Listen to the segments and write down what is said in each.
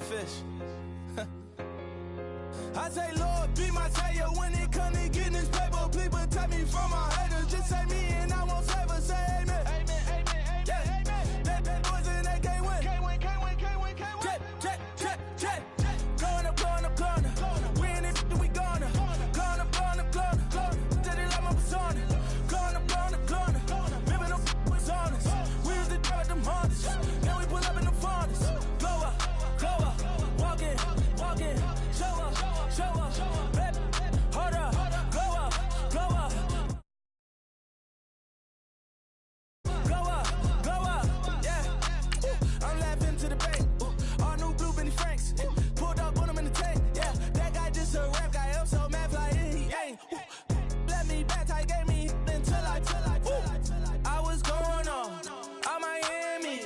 fish. I say, Lord, be my savior when it come to getting this paper. Please protect me from my haters. Just say me and I won't favor. Say amen. Amen, amen, amen, yeah. Amen. That boys and they can't win. Can't win, can't win, can't win, can't win. Check. Going up. We in it, we gonna. Going up. Till they like my persona. Going up. Remember them was honest. We used to drive them hardest. Now we pull up in the farthest. Go up. Walk in. Show up. Baby, hold up. Go up. Go up, yeah. I'm laughing to the bank. All new blue Benny Franks. Pulled up on him in the tank. Yeah, that guy just a rap guy. I'm so mad fly in, he ain't. Let me back, I gave me until I was going on Miami.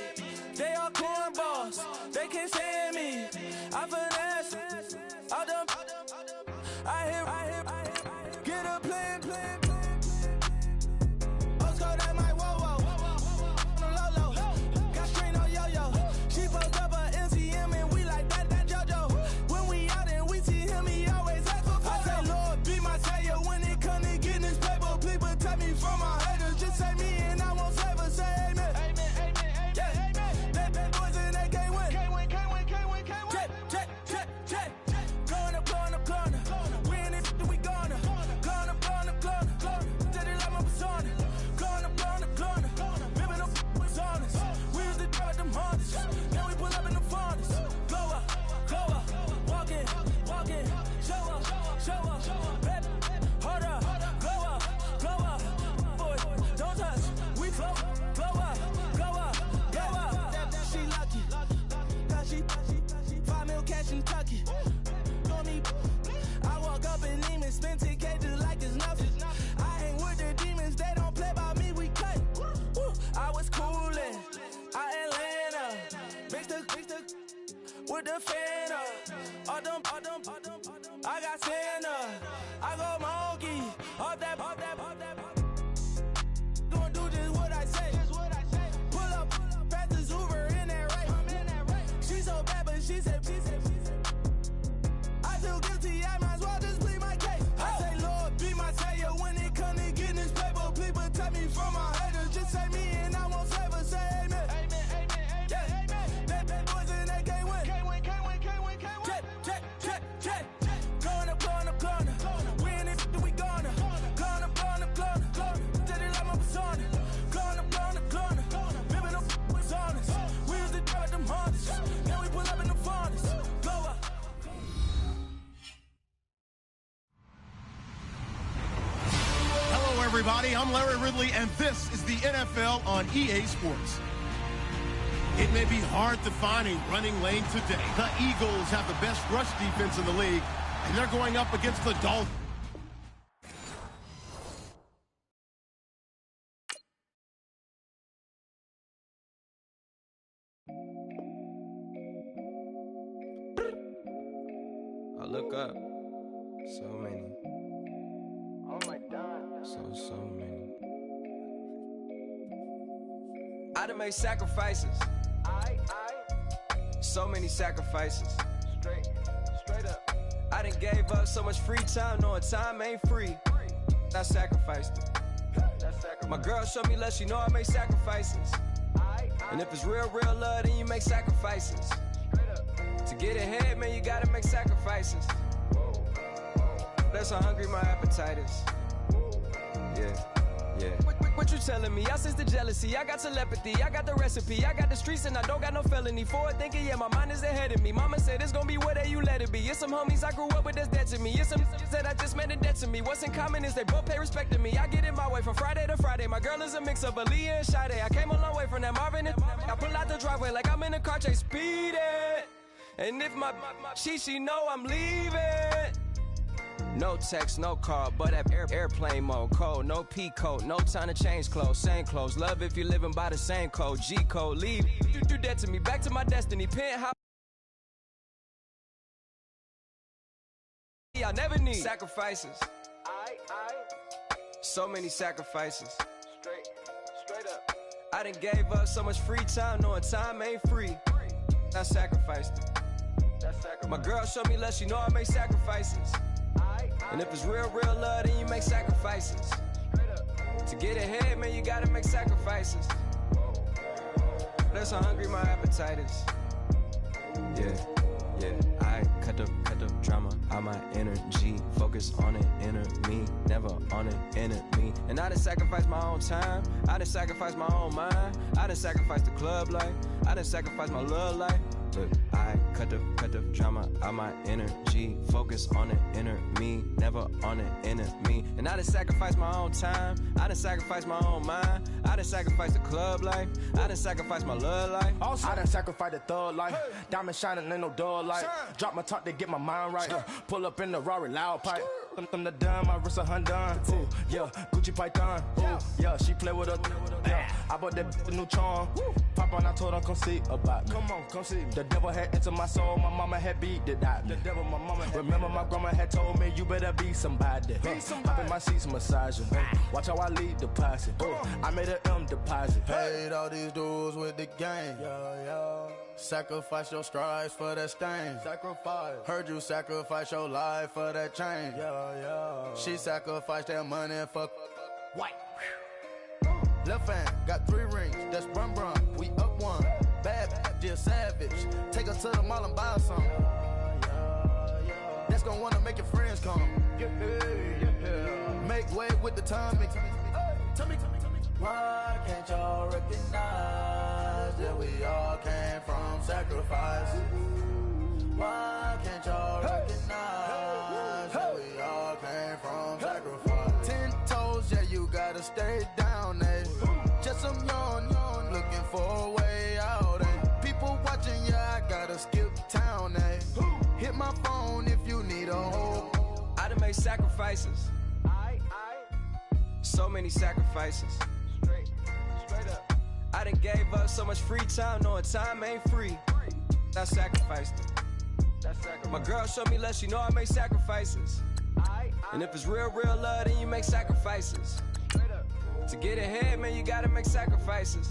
They all cornballs. They can't stand me. I finesse. All them. I hear. Get a plan. Oscar, that might whoa. Low. Got strain on yo-yo. She post up a MCM and we like that JoJo. When we out and we see him, he always ask for photo. I say, Lord, be my savior when it come to getting this paper. Please protect me from my haters. Just say me and I won't favor. Say amen. Amen, yeah. Amen. That boys and they can't win. Can't win. Check. Going up. We in it, we gonna. Going up. Till they like my persona. Going up. Remember them was honest. We used to drive them hardest. Now we pull up in the farthest. Go up. Walk in. Show up. Baby, hold up. Go up. Boy, don't touch. We flow. Go up. She lucky. Cause she 5 mil cash in Kentucky. Know me. I walk up and even spend 10K just like it's nothing. I hang with the demons, they don't play by me, we cut. I was coolin', Atlanta, mixed with the fan all them, I got Santa, I go monkey, all that. Don't do just what I say. Pull up, fastest Uber in that race. She so bad, but she said. I feel guilty, I might as well just plead my case. I say, Lord, be my savior when it come to getting this paper. Please protect me from my haters. Just say me and I won't favor. Say amen. Amen, yeah. Amen. That boys and they can't win. Can't win. Check. Going up. We in it, we gonna. Going up. Till they like my persona. Going up. Remember them was honest. We used to drive them hardest. Now we pull up in the farthest. Go up. Hello, everybody. I'm Larry Ridley, and this is the NFL on EA Sports. It may be hard to find a running lane today. The Eagles have the best rush defense in the league, and they're going up against the Dolphins. I look up. So many. Oh my God. So many. I done made sacrifices. So many sacrifices. Straight up. I done gave up so much free time, knowing time ain't free. I sacrificed it. My girl showed me love, she know I make sacrifices. And if it's real love, then you make sacrifices. To get ahead, man, you gotta make sacrifices. That's how hungry my appetite is. Yeah. What you telling me? I sense the jealousy, I got telepathy, I got the recipe, I got the streets and I don't got no felony. Forward thinking, yeah, my mind is ahead of me. Mama said it's gonna be whatever you let it be. It's some homies I grew up with that's dead to me. It's some that I just made a debt to me. What's in common is they both pay respect to me. I get in my way from Friday to Friday. My girl is a mix of Aaliyah and Sade. I came a long way from that Marvin and I pull out the driveway like I'm in a car chase speeding. And if my she know I'm leaving. No text, no call, but at airplane mode. Code, no P code, no time to change clothes. Same clothes, love if you're living by the same code. G code, leave. You do that to me, back to my destiny. Penthouse. I never need sacrifices. So many sacrifices. Straight up. I done gave up so much free time, knowing time ain't free. I sacrificed it. My girl showed me love, she know I make sacrifices. And if it's real, real love, then you make sacrifices. To get ahead, man, you gotta make sacrifices. That's how hungry my appetite is. Yeah, I cut the drama out my energy. Focus on it, inner me, never on it, enemy. And I done sacrificed my own time, I done sacrificed my own mind, I done sacrificed the club life, I done sacrificed my love life. Look, I cut the drama out my energy. Focus on it, inner me, never on it, enemy. And I done sacrificed my own time, I done sacrificed my own mind, I done sacrificed the club life, I done sacrificed my love life. I done sacrificed the thug life. Diamond shining, ain't no dull light. Drop my top to get my mind right. Pull up in the Rari loud pipe. Them the dime, my wrist a Hyundai. Ooh, yeah, Gucci Python. Ooh, yeah, she play with her. Yeah, I bought that new charm. Pop on, I told her come see about me. Come on, come see me. The devil had entered my soul, my mama had beat it out. The devil, my mama had remember my grandma had told me you better be somebody. Hop in my seats, massaging. Watch how I lead the posse. I made an M deposit. Paid all these dudes with the game. Sacrifice your strides for that stain. Sacrifice. Heard you sacrifice your life for that change. She sacrificed that money for White. left hand. Got 3 rings. That's brum brum. We up one. Bad, dear savage. Take her to the mall and buy some. That's gonna wanna make your friends come. Make way with the timing. Tell me. Why can't y'all recognize that we all came from sacrifice? Why can't y'all recognize that we all came from sacrifice? 10 toes, yeah, you gotta stay down, eh? Just some yawn, looking for a way out, eh? People watching, yeah, I gotta skip town, eh? Hit my phone if you need a hold. I done made sacrifices. So many sacrifices. Straight up. I done gave up so much free time, knowing time ain't free. I sacrificed it. My girl showed me love, she know I make sacrifices. And if it's real, real love, then you make sacrifices. To get ahead, man, you gotta make sacrifices.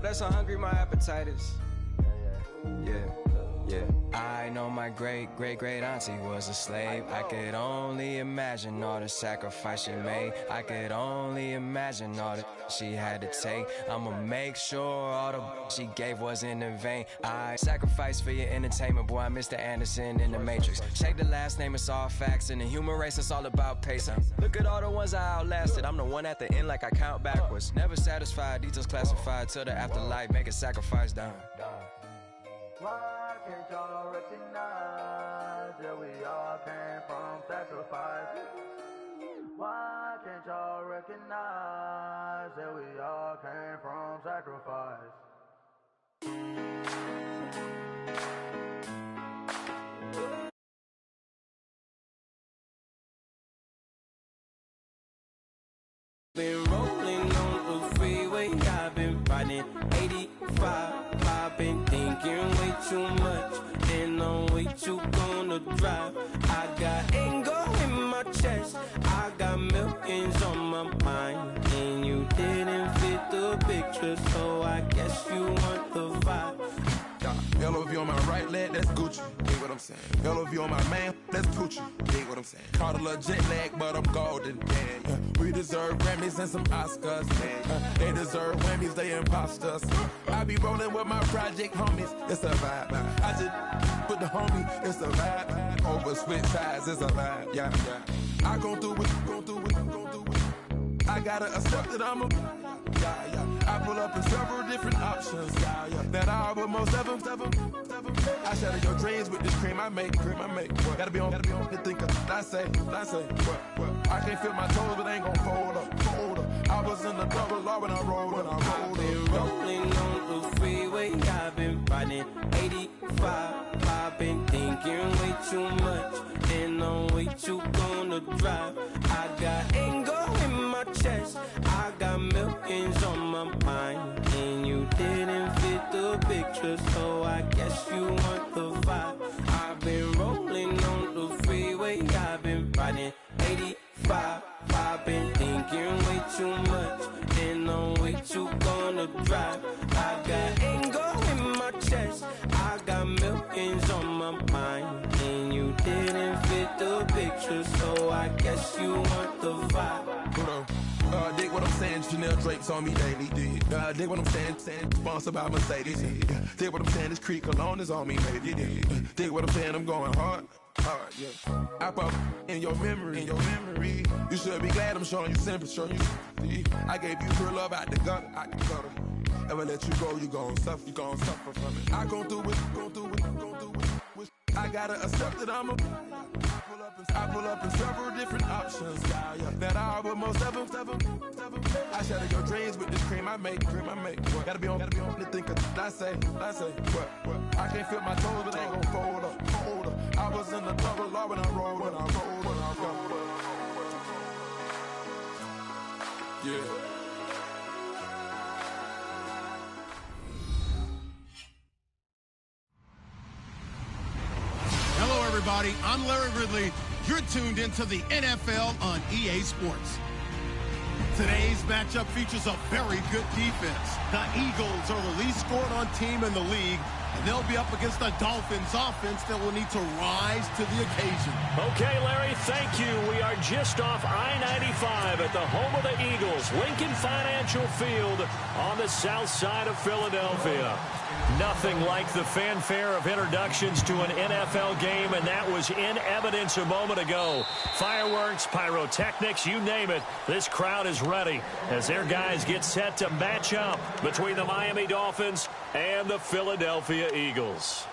That's how hungry my appetite is. Yeah. I know my great auntie was a slave. I could only imagine all the sacrifice she made. I could only imagine all that she had to take. I'ma make sure all the she gave wasn't in vain. I sacrificed for your entertainment, boy. I'm Mr. Anderson in the Matrix. Check the last name, it's all facts. In the human race, it's all about pacing. Look at all the ones I outlasted. I'm the one at the end like I count backwards. Never satisfied, details classified till the afterlife. Make a sacrifice down. Why can't y'all recognize that we all came from sacrifice? Why can't y'all recognize that we all came from sacrifice? Been rolling on the freeway, I've been riding 85. I've been thinking way too much, and I'm way too gonna drive. I got anger in my chest, I got millions on my mind, and you didn't fit the picture, so I guess you want the vibe. LOV on my right leg, that's Gucci. Dig what I'm saying. LOV on my man, that's Gucci. Dig what I'm saying. Caught a little jet lag, but I'm golden. Yeah. We deserve Grammys and some Oscars. They deserve Whammies, they imposters. I be rolling with my project homies, it's a vibe. I just put the homie, it's a vibe. Over switch sides, it's a vibe. Yeah. I gon' do it. I gotta accept that I'm a. I pull up in several different options. That I will most ever. I shatter your dreams with this cream I make. Gotta be on the thinker. I say. I can't feel my toes, but ain't gon' fold up. I was in the double R when I rolled up. I've been rolling on the freeway, I've been riding 85. I've been thinking way too much, and I'm way too gonna drive. I got anger in my chest, I got millions on my mind, and you didn't fit the picture, so I guess you want the vibe. I've been rolling on the freeway, I've been riding 85. I've been thinking way too much, and I'm way too gonna drive. I got anger in my chest, I got millions on didn't fit the picture, so I guess you want the vibe. Dig what I'm saying, Chanel drapes on me daily. Dig what I'm saying, sponsored by Mercedes. Dig what I'm saying, this Creek cologne is on me, maybe. Dig what I'm saying, I'm going hard, yeah. I pop in your memory, You should be glad I'm showing you sympathy, I gave you real love out the gutter, Ever let you go, you gon' suffer from it. I go through it. I gotta accept that I pull up in several different options. That I will most ever. I shatter your dreams with this cream I make. Gotta be on to think of I say. What? I can't feel my toes, but ain't gon' fold up. I was in the double law when I rolled. Yeah. Everybody, I'm Larry Ridley. You're tuned into the NFL on EA Sports. Today's matchup features a very good defense. The Eagles are the least scored on team in the league, and they'll be up against the Dolphins offense that will need to rise to the occasion. Okay, Larry, thank you. We are just off I-95 at the home of the Eagles, Lincoln Financial Field on the south side of Philadelphia. Nothing like the fanfare of introductions to an NFL game, and that was in evidence a moment ago. Fireworks, pyrotechnics, you name it. This crowd is ready as their guys get set to match up between the Miami Dolphins and the Philadelphia Eagles.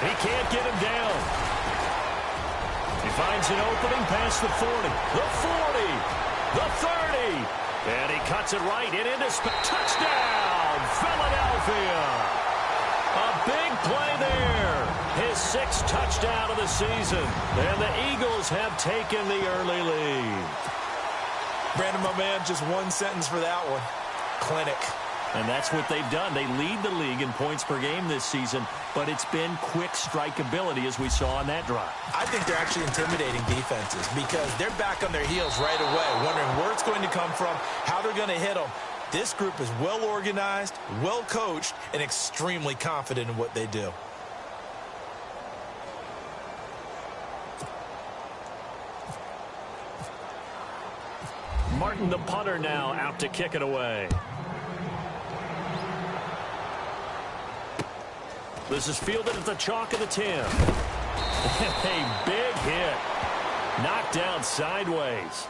He can't get him down. He finds an opening past the 40, the 40, the 30, and he cuts it right and into touchdown, Philadelphia. A big play there. His 6th touchdown of the season, and the Eagles have taken the early lead. Brandon, my man, just one sentence for that one. Clinic. And that's what they've done. They lead the league in points per game this season, but it's been quick strikeability as we saw on that drive. I think they're actually intimidating defenses because they're back on their heels right away, wondering where it's going to come from, how they're going to hit them. This group is well organized, well coached, and extremely confident in what they do. Martin, the punter, now out to kick it away. This is fielded at the chalk of the 10. A big hit. Knocked down sideways.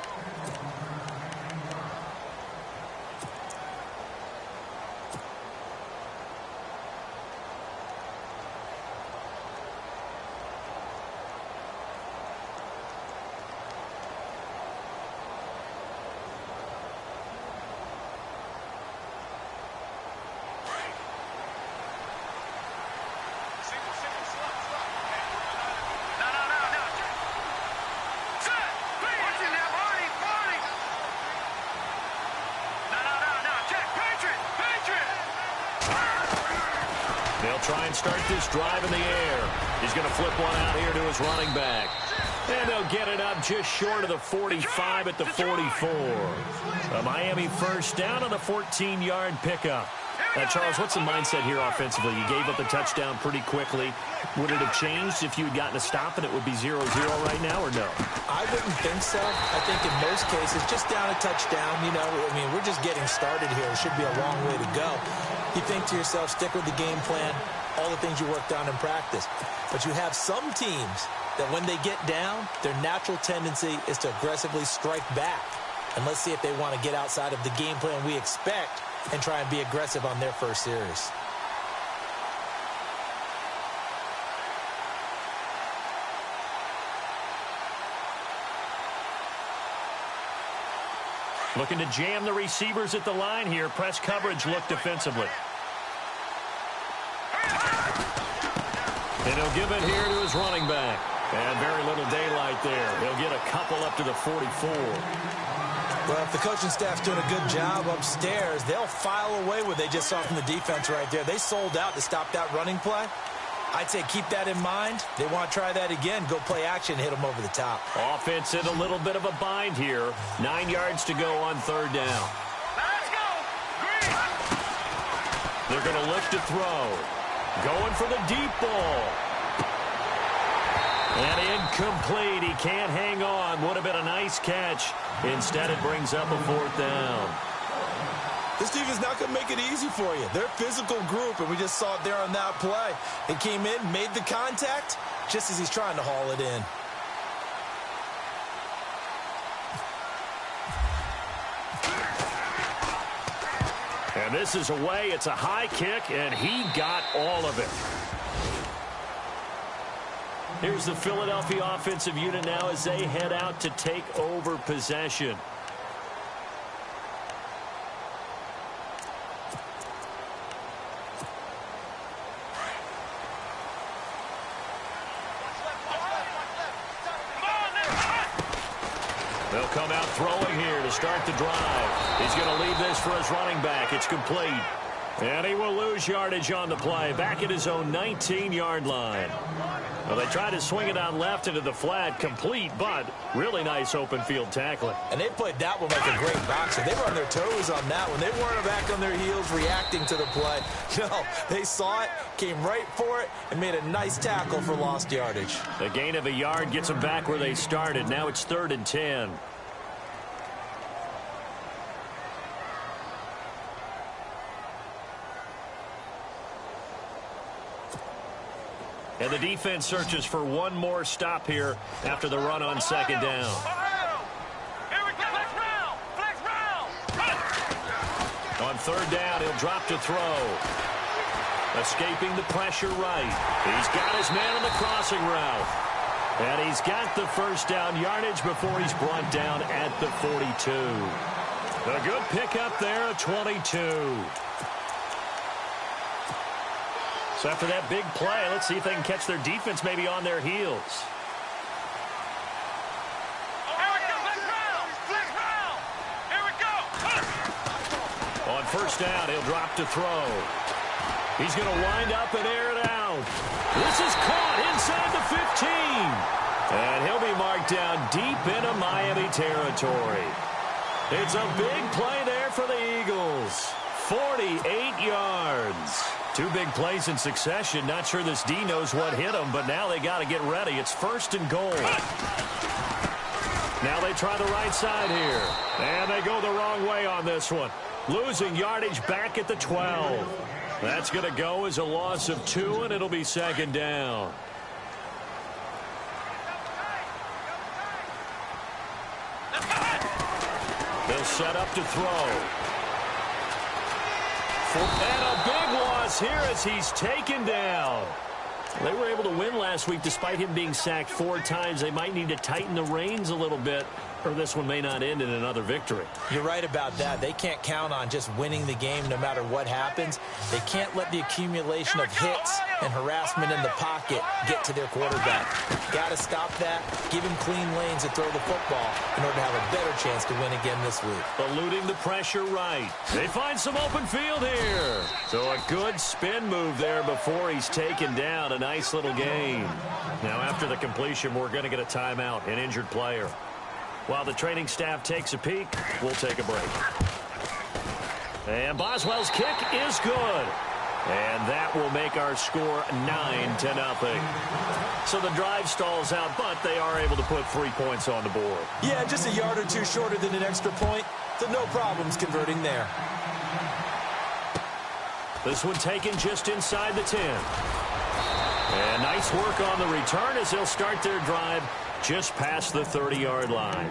They'll try and start this drive in the air. He's going to flip one out here to his running back. And they'll get it up just short of the 45 at the 44. A Miami first down on the 14-yard pickup. Now, Charles, what's the mindset here offensively? You gave up the touchdown pretty quickly. Would it have changed if you had gotten a stop and it would be 0-0 right now, or no? I wouldn't think so. I think in most cases, just down a touchdown, you know, I mean, we're just getting started here. It should be a long way to go. You think to yourself, stick with the game plan, all the things you worked on in practice. But you have some teams that when they get down, their natural tendency is to aggressively strike back. And let's see if they want to get outside of the game plan we expect and try and be aggressive on their first series. Looking to jam the receivers at the line here. Press coverage look defensively. And he'll give it here to his running back. And very little daylight there. He'll get a couple up to the 44. Well, if the coaching staff's doing a good job upstairs, they'll file away what they just saw from the defense right there. They sold out to stop that running play. I'd say keep that in mind. They want to try that again. Go play action, hit them over the top. Offense in a little bit of a bind here. 9 yards to go on third down. Let's go. Green. They're going to look to throw. Going for the deep ball. And incomplete. He can't hang on. Would have been a nice catch. Instead, it brings up a fourth down. This defense is not going to make it easy for you. They're a physical group, and we just saw it there on that play. They came in, made the contact, just as he's trying to haul it in. And this is away. It's a high kick, and he got all of it. Here's the Philadelphia offensive unit now as they head out to take over possession. They'll come out throwing here to start the drive. He's going to leave this for his running back. It's complete. And he will lose yardage on the play. Back at his own 19-yard line. Well, they tried to swing it out left into the flat. Complete, but really nice open field tackling. And they played that one like a great boxer. They were on their toes on that one. They weren't back on their heels reacting to the play. No, they saw it, came right for it, and made a nice tackle for lost yardage. A gain of a yard gets them back where they started. Now it's 3rd and 10. And the defense searches for one more stop here after the run on second down. Here we go. Flex round. Flex round. On third down, he'll drop to throw. Escaping the pressure right. He's got his man on the crossing route. And he's got the first down yardage before he's brought down at the 42. A good pickup there at 22. So after that big play, let's see if they can catch their defense maybe on their heels. Here we go. Flex round. Flex round. Here we go. On first down, he'll drop to throw. He's going to wind up and air it out. This is caught inside the 15. And he'll be marked down deep into Miami territory. It's a big play there for the Eagles. 48 yards. 2 big plays in succession. Not sure this D knows what hit him, but now they got to get ready. It's 1st and goal. Now they try the right side here. And they go the wrong way on this one. Losing yardage back at the 12. That's going to go as a loss of 2, and it'll be 2nd down. They'll set up to throw. And a big loss here as he's taken down. They were able to win last week despite him being sacked 4 times. They might need to tighten the reins a little bit, or this one may not end in another victory. You're right about that. They can't count on just winning the game no matter what happens. They can't let the accumulation of hits and harassment in the pocket get to their quarterback. Got to stop that, give him clean lanes to throw the football in order to have a better chance to win again this week. Eluding the pressure right. They find some open field here. So a good spin move there before he's taken down. A nice little gain. Now after the completion, we're going to get a timeout, an injured player. While the training staff takes a peek, we'll take a break. And Boswell's kick is good. And that will make our score 9-0. So the drive stalls out, but they are able to put 3 points on the board. Yeah, just a yard or 2 shorter than an extra point. So no problems converting there. This one taken just inside the 10. And nice work on the return as they'll start their drive just past the 30-yard line.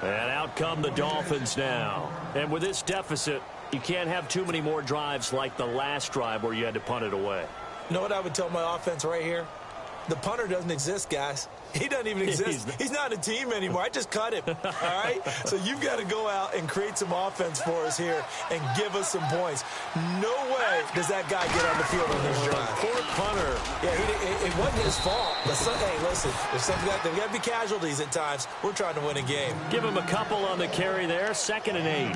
And out come the Dolphins now. And with this deficit, you can't have too many more drives like the last drive where you had to punt it away. You know what I would tell my offense right here? The punter doesn't exist, guys. He doesn't even exist. He's not a team anymore. I just cut him, all right? So you've got to go out and create some offense for us here and give us some points. No way does that guy get on the field on this drive. Poor punter. Yeah, it wasn't his fault. But hey, listen, there's got to be casualties at times. We're trying to win a game. Give him a couple on the carry there, 2nd and 8.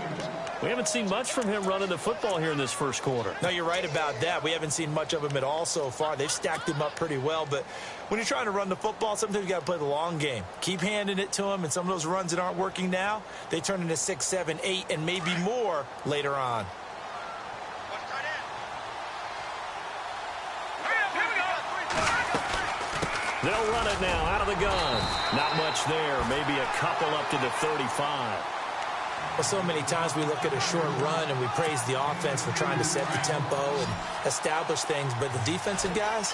We haven't seen much from him running the football here in this first quarter. No, you're right about that. We haven't seen much of him at all so far. They've stacked him up pretty well, but when you're trying to run the football, sometimes you got to play the long game. Keep handing it to him, and some of those runs that aren't working now, they turn into 6, 7, 8, and maybe more later on. They'll run it now out of the gun. Not much there. Maybe a couple up to the 35. Well, so many times we look at a short run and we praise the offense for trying to set the tempo and establish things, but the defensive guys,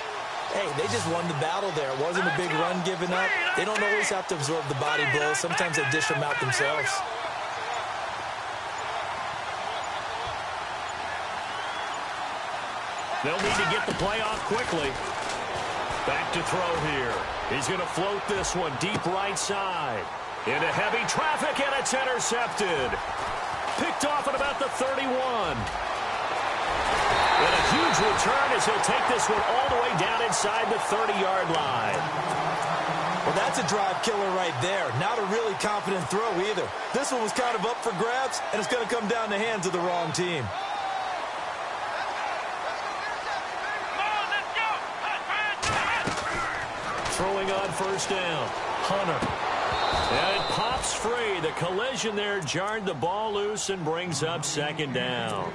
hey, they just won the battle there. It wasn't a big run given up. They don't always have to absorb the body blows. Sometimes they dish them out themselves. They'll need to get the play off quickly. Back to throw here. He's going to float this one deep right side. Into heavy traffic, and it's intercepted. Picked off at about the 31. And a huge return as he'll take this one all the way down inside the 30-yard line. Well, that's a drive killer right there. Not a really confident throw either. This one was kind of up for grabs, and it's going to come down the hands of the wrong team. Throwing on 1st down. Hunter. And it pops free. The collision there jarred the ball loose and brings up 2nd down.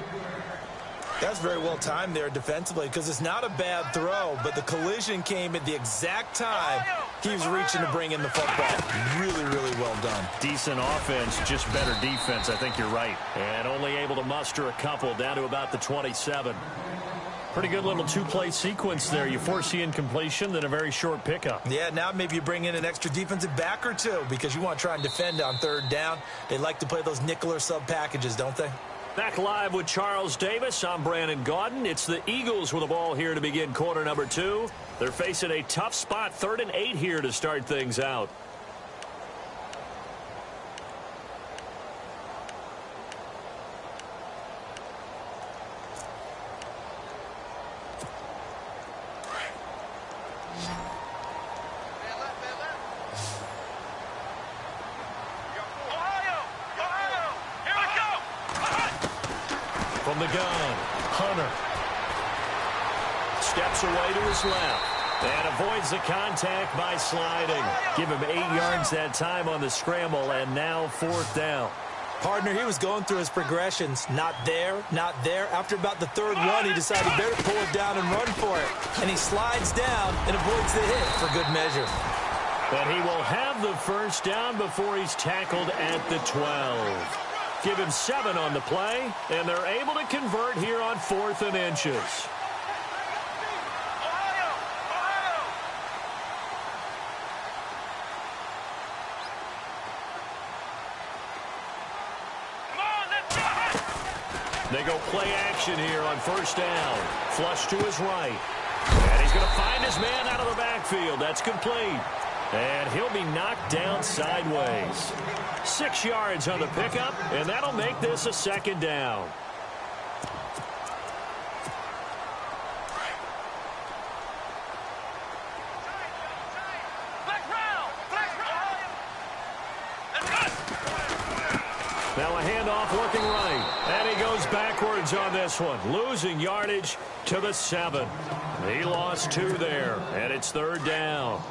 That's very well timed there defensively because it's not a bad throw, but the collision came at the exact time he was reaching to bring in the football. Really, really well done. Decent offense, just better defense. I think you're right. And only able to muster a couple down to about the 27. Pretty good little 2-play sequence there. You force the incompletion, then a very short pickup. Yeah, now maybe you bring in an extra defensive back or two because you want to try and defend on 3rd down. They like to play those nickel or sub packages, don't they? Back live with Charles Davis. I'm Brandon Gaudin. It's the Eagles with the ball here to begin quarter number 2. They're facing a tough spot, 3rd and 8 here to start things out. From the gun, Hunter steps away to his left and avoids the contact by sliding. Give him 8 yards that time on the scramble, and now 4th down. Partner, he was going through his progressions. Not there, not there. After about the 3rd one, he decided he better pull it down and run for it. And he slides down and avoids the hit for good measure. But he will have the 1st down before he's tackled at the 12. Give him 7 on the play, and they're able to convert here on 4th and inches. They go play action here on 1st down. Flush to his right. And he's going to find his man out of the backfield. That's complete. And he'll be knocked down sideways. 6 yards on the pickup, and that'll make this a 2nd down. Now a handoff working right, and he goes backwards on this one, losing yardage to the 7. He lost 2 there, and it's 3rd down.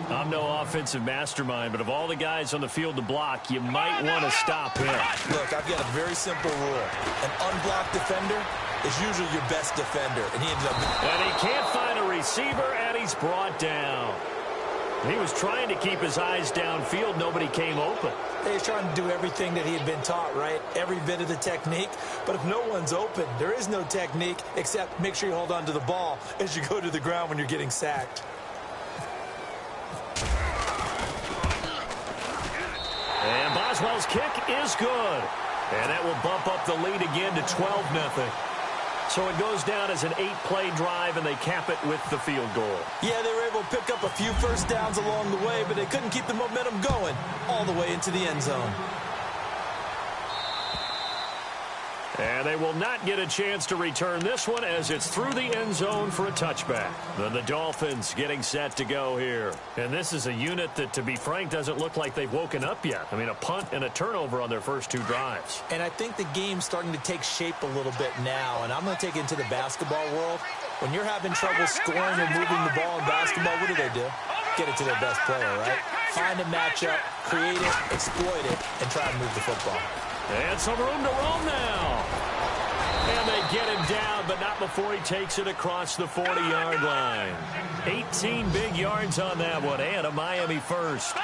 I'm no offensive mastermind, but of all the guys on the field to block, you might want to stop him. Look, I've got a very simple rule. An unblocked defender is usually your best defender, and he ended up... And he can't find a receiver, and he's brought down. He was trying to keep his eyes downfield. Nobody came open. He was trying to do everything that he had been taught, right? Every bit of the technique. But if no one's open, there is no technique except make sure you hold on to the ball as you go to the ground when you're getting sacked. And Boswell's kick is good. And that will bump up the lead again to 12-0. So it goes down as an 8-play drive, and they cap it with the field goal. Yeah, they were able to pick up a few first downs along the way, but they couldn't keep the momentum going all the way into the end zone. And they will not get a chance to return this one as it's through the end zone for a touchback. Then the Dolphins getting set to go here. And this is a unit that, to be frank, doesn't look like they've woken up yet. I mean, a punt and a turnover on their first 2 drives. And I think the game's starting to take shape a little bit now. And I'm going to take it into the basketball world. When you're having trouble scoring or moving the ball in basketball, what do? Get it to their best player, right? Find a matchup, create it, exploit it, and try to move the football. And some room to roam now. And they get him down, but not before he takes it across the 40-yard line. 18 big yards on that one, and a Miami first.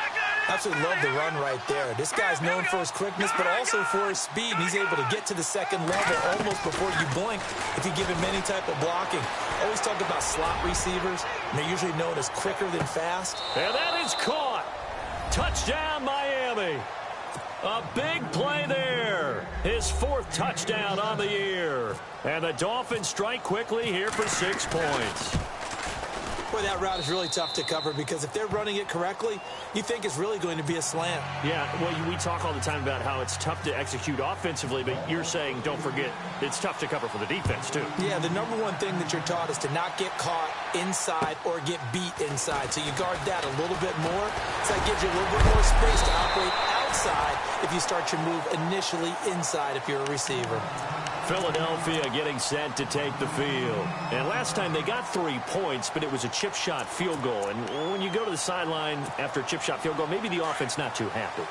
Absolutely love the run right there. This guy's known for his quickness, but also for his speed. He's able to get to the second level almost before you blink if you give him any type of blocking. Always talk about slot receivers, and they're usually known as quicker than fast. And that is caught. Touchdown, Miami. A big play there. His 4th touchdown on the year. And the Dolphins strike quickly here for 6 points. Boy, that route is really tough to cover because if they're running it correctly, you think it's really going to be a slant. Yeah, well, we talk all the time about how it's tough to execute offensively, but you're saying, don't forget, it's tough to cover for the defense, too. Yeah, the number one thing that you're taught is to not get caught inside or get beat inside. So you guard that a little bit more. So that gives you a little bit more space to operate outside if you start your move initially inside if you're a receiver. Philadelphia getting set to take the field. And last time they got 3 points, but it was a chip shot field goal. And when you go to the sideline after a chip shot field goal, maybe the offense not too happy.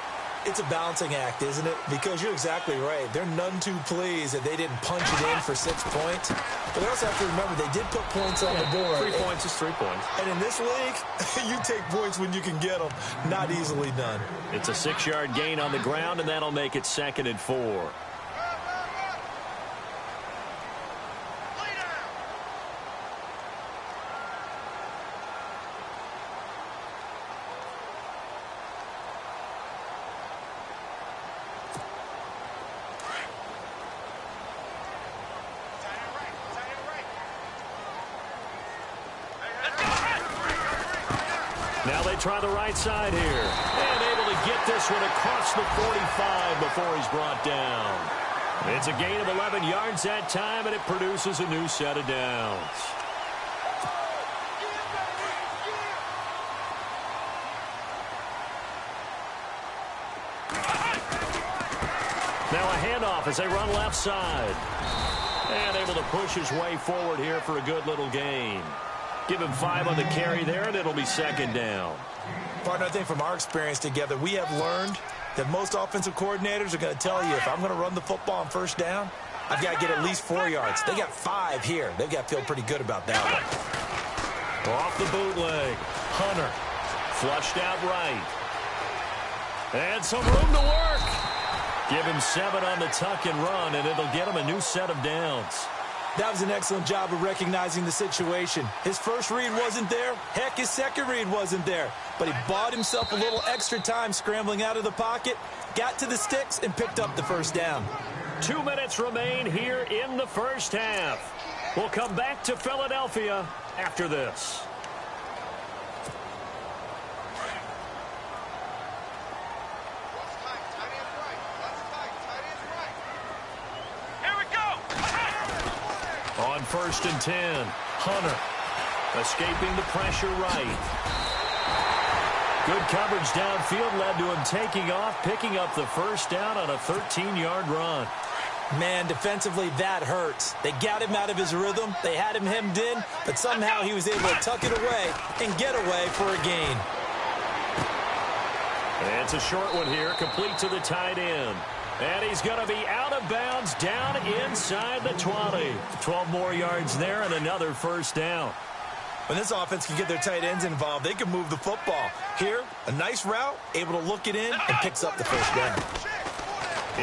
It's a balancing act, isn't it? Because you're exactly right. They're none too pleased that they didn't punch it in for 6 points. But they also have to remember they did put points on the board. 3 points is 3 points. And in this league, you take points when you can get them. Not easily done. It's a 6-yard gain on the ground, and that'll make it 2nd and 4. Now they try the right side here. And able to get this one across the 45 before he's brought down. It's a gain of 11 yards that time, and it produces a new set of downs. Now a handoff as they run left side. And able to push his way forward here for a good little gain. Give him 5 on the carry there, and it'll be 2nd down. Partner, I think from our experience together, we have learned that most offensive coordinators are going to tell you if I'm going to run the football on 1st down, I've got to get at least 4 yards. They got 5 here. They've got to feel pretty good about that one. Off the bootleg. Hunter flushed out right. And some room to work. Give him 7 on the tuck and run, and it'll get him a new set of downs. That was an excellent job of recognizing the situation. His first read wasn't there. Heck, his second read wasn't there. But he bought himself a little extra time scrambling out of the pocket, got to the sticks, and picked up the 1st down. 2 minutes remain here in the 1st half. We'll come back to Philadelphia after this. On 1st and 10, Hunter escaping the pressure right. Good coverage downfield led to him taking off, picking up the 1st down on a 13-yard run. Man, defensively, that hurts. They got him out of his rhythm. They had him hemmed in, but somehow he was able to tuck it away and get away for a gain. And it's a short one here, complete to the tight end. And he's going to be out of bounds down inside the 20. 12 more yards there and another 1st down. When this offense can get their tight ends involved, they can move the football. Here, a nice route, able to look it in, and picks up the 1st down.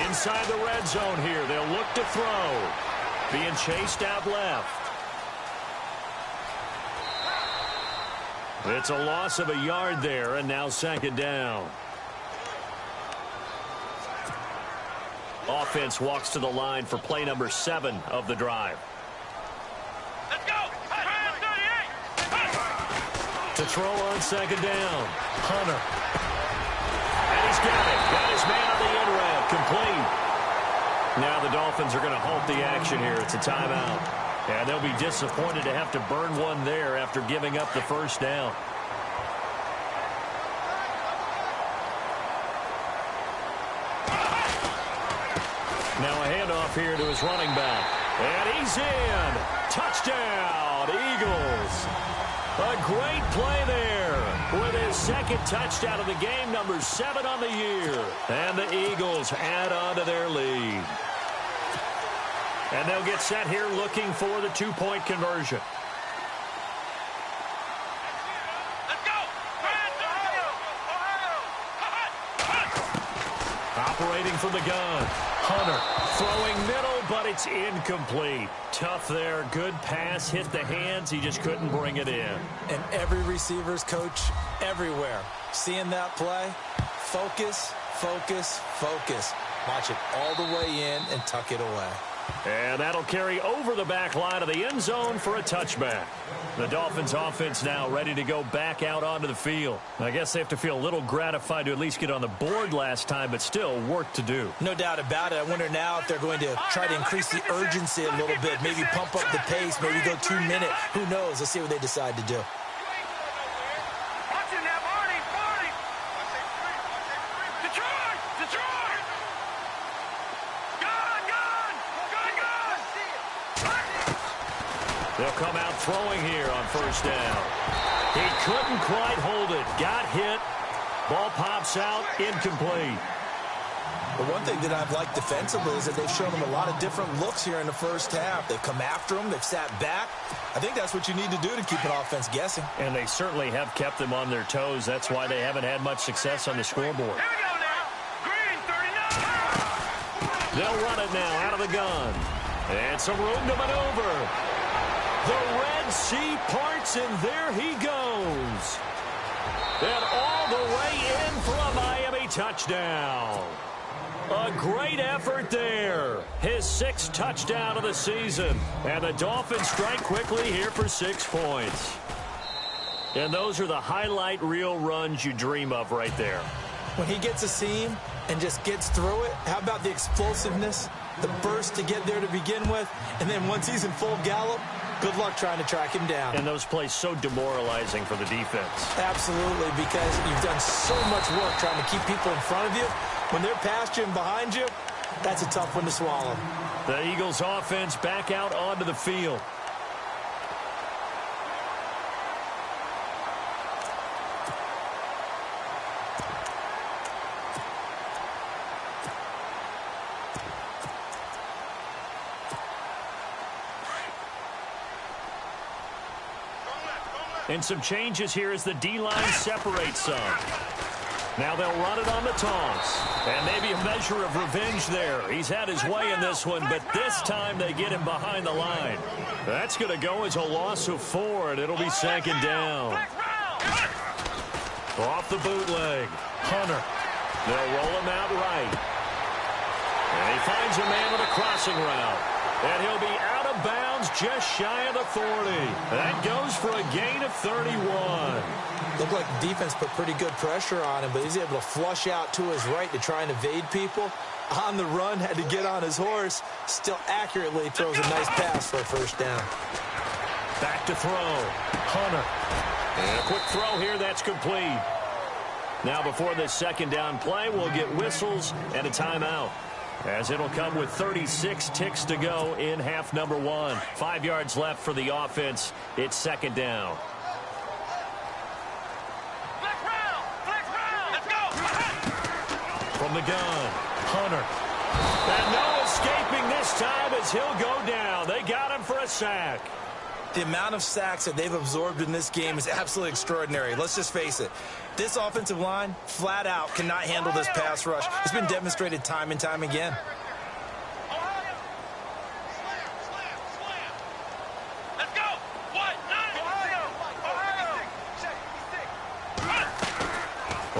Inside the red zone here, they'll look to throw. Being chased out left. It's a loss of a yard there, and now 2nd down. Offense walks to the line for play number 7 of the drive. To throw on second down. Hunter. And he's got it. Got his man on the end route. Complete. Now the Dolphins are going to halt the action here. It's a timeout. And they'll be disappointed to have to burn one there after giving up the first down. Now a handoff here to his running back. And he's in. Touchdown, Eagles. A great play there with his second touchdown of the game, number 7 on the year. And the Eagles add on to their lead. And they'll get set here looking for the 2-point conversion. Let's go! Operating from the gun. Hunter throwing middle, but it's incomplete. Tough there. Good pass. Hit the hands. He just couldn't bring it in. And every receiver's coach everywhere. Seeing that play, focus, focus, focus. Watch it all the way in and tuck it away. And that'll carry over the back line of the end zone for a touchback. The Dolphins offense now ready to go back out onto the field. I guess they have to feel a little gratified to at least get on the board last time, but still work to do. No doubt about it. I wonder now if they're going to try to increase the urgency a little bit, maybe pump up the pace, maybe go 2 minute. Who knows? Let's see what they decide to do. They'll come out throwing here on first down. He couldn't quite hold it. Got hit. Ball pops out. Incomplete. The one thing that I've liked defensively is that they've shown them a lot of different looks here in the first half. They've come after them. They've sat back. I think that's what you need to do to keep an offense guessing. And they certainly have kept them on their toes. That's why they haven't had much success on the scoreboard. Here we go now. Green, 39. They'll run it now out of the gun. And some room to maneuver. The Red Sea parts, and there he goes. And all the way in for a Miami touchdown. A great effort there. His 6th touchdown of the season. And the Dolphins strike quickly here for 6 points. And those are the highlight reel runs you dream of right there. When he gets a seam and just gets through it, how about the explosiveness, the burst to get there to begin with, and then once he's in full gallop, good luck trying to track him down. And those plays so demoralizing for the defense. Absolutely, because you've done so much work trying to keep people in front of you. When they're past you and behind you, that's a tough one to swallow. The Eagles offense back out onto the field. And some changes here as the D-line separates some. Now they'll run it on the toss. And maybe a measure of revenge there. He's had his way in this one, but this time they get him behind the line. That's going to go as a loss of 4, and it'll be 2nd down. Off the bootleg. Hunter. They'll roll him out right. And he finds a man with a crossing route. And he'll be out of bounds just shy of the 40. That goes for a gain of 31. Looked like the defense put pretty good pressure on him, but he's able to flush out to his right to try and evade people. On the run, had to get on his horse. Still accurately throws a nice pass for a first down. Back to throw. Hunter. And a quick throw here. That's complete. Now before this 2nd down play, we'll get whistles and a timeout, as it'll come with 36 ticks to go in half number 1. 5 yards left for the offense. It's 2nd down. Flex round. Let's go. From the gun, Hunter. And no escaping this time as he'll go down. They got him for a sack. The amount of sacks that they've absorbed in this game is absolutely extraordinary. Let's just face it. This offensive line, flat out, cannot handle this pass rush. It's been demonstrated time and time again. Let's go.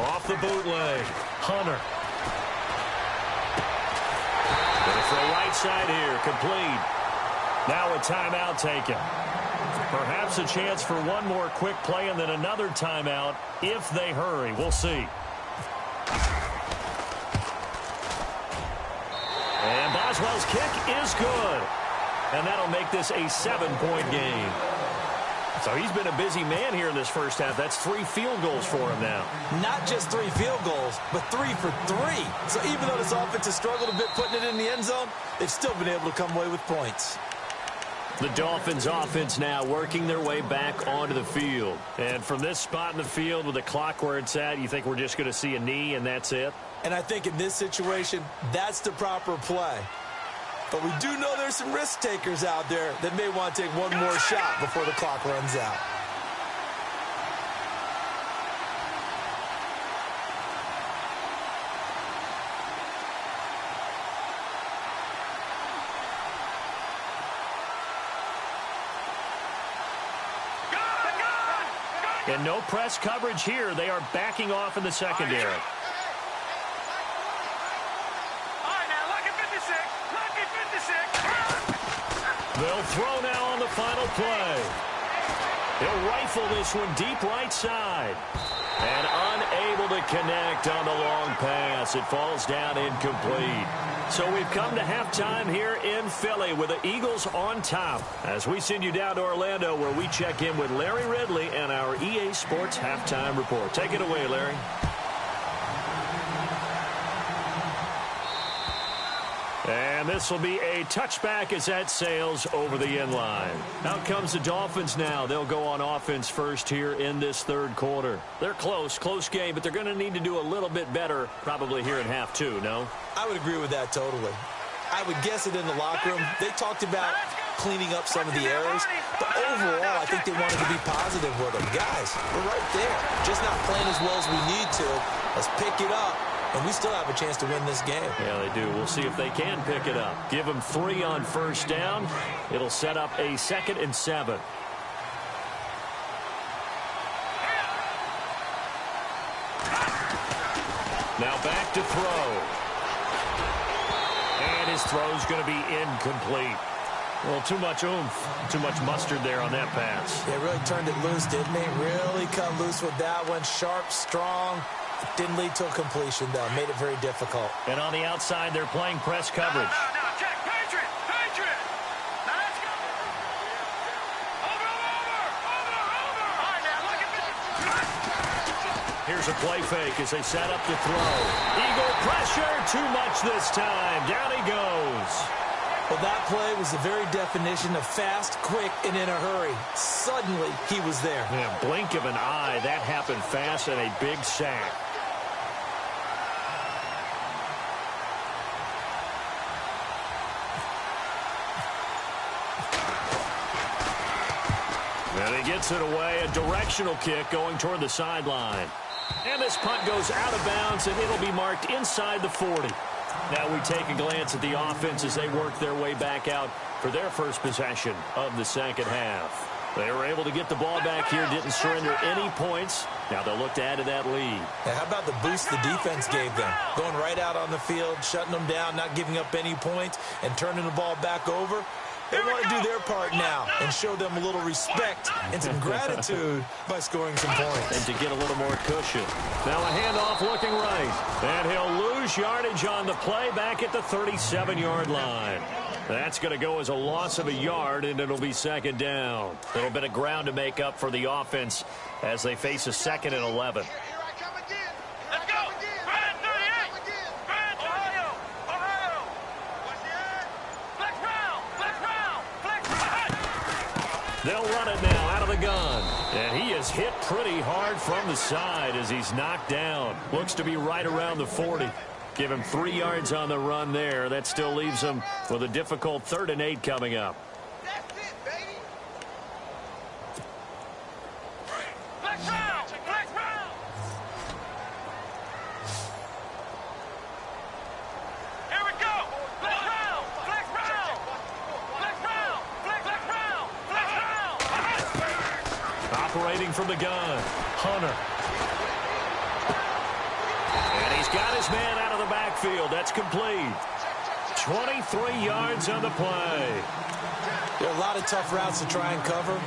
Off the bootleg, Hunter. Going for a right side here, complete. Now a timeout taken. Perhaps a chance for one more quick play and then another timeout if they hurry. We'll see. And Boswell's kick is good. And that'll make this a 7-point game. So he's been a busy man here in this first half. That's 3 field goals for him now. Not just 3 field goals, but 3 for 3. So even though this offense has struggled a bit putting it in the end zone, they've still been able to come away with points. The Dolphins offense now working their way back onto the field. And from this spot in the field with the clock where it's at, you think we're just going to see a knee and that's it? And I think in this situation, that's the proper play. But we do know there's some risk takers out there that may want to take one more shot before the clock runs out. And no press coverage here. They are backing off in the secondary. They'll throw now on the final play. He'll rifle this one deep right side. And unable to connect on the long pass. It falls down incomplete. So we've come to halftime here in Philly with the Eagles on top. As we send you down to Orlando where we check in with Larry Ridley and our EA Sports Halftime Report. Take it away, Larry. And this will be a touchback as that sails over the end line. Out comes the Dolphins now. They'll go on offense first here in this third quarter. They're close game, but they're going to need to do a little bit better probably here in half two, no? I would agree with that totally. I would guess it in the locker room. They talked about cleaning up some of the errors, but overall I think they wanted to be positive with them. Guys, we're right there. Just not playing as well as we need to. Let's pick it up. And we still have a chance to win this game. Yeah, they do. We'll see if they can pick it up. Give them 3 on first down. It'll set up a 2nd and 7. Now back to throw. And his throw's going to be incomplete. Well, too much oomph, too much mustard there on that pass. They really turned it loose, didn't they? Really cut loose with that one. Sharp, strong. Didn't lead to a completion, though. Made it very difficult. And on the outside, they're playing press coverage. No, check. Patriot. Now let's go. Over. All right, now look at this. Here's a play fake as they set up to throw. Eagle pressure, too much this time. Down he goes. Well, that play was the very definition of fast, quick, and in a hurry. Suddenly, he was there. Yeah, blink of an eye. That happened fast and a big sack. And he gets it away. A directional kick going toward the sideline. And this punt goes out of bounds, and it'll be marked inside the 40. Now we take a glance at the offense as they work their way back out for their first possession of the second half. They were able to get the ball back here, didn't surrender any points. Now they'll look to add to that lead. Now, how about the boost the defense gave them? Going right out on the field, shutting them down, not giving up any points, and turning the ball back over. They want to do their part now and show them a little respect and some gratitude by scoring some points. And to get a little more cushion. Now a handoff looking right. And he'll lose yardage on the play back at the 37-yard line. That's going to go as a loss of a yard, and it'll be second down. A little bit of ground to make up for the offense as they face a 2nd and 11. They'll run it now out of the gun. And he is hit pretty hard from the side as he's knocked down. Looks to be right around the 40. Give him 3 yards on the run there. That still leaves him with a difficult 3rd and 8 coming up. That's it, baby. Flex round. Here we go. Flex round. Operating from the gun, Hunter. And he's got his man out of the backfield. That's complete. 23 yards on the play. There are a lot of tough routes to try and cover,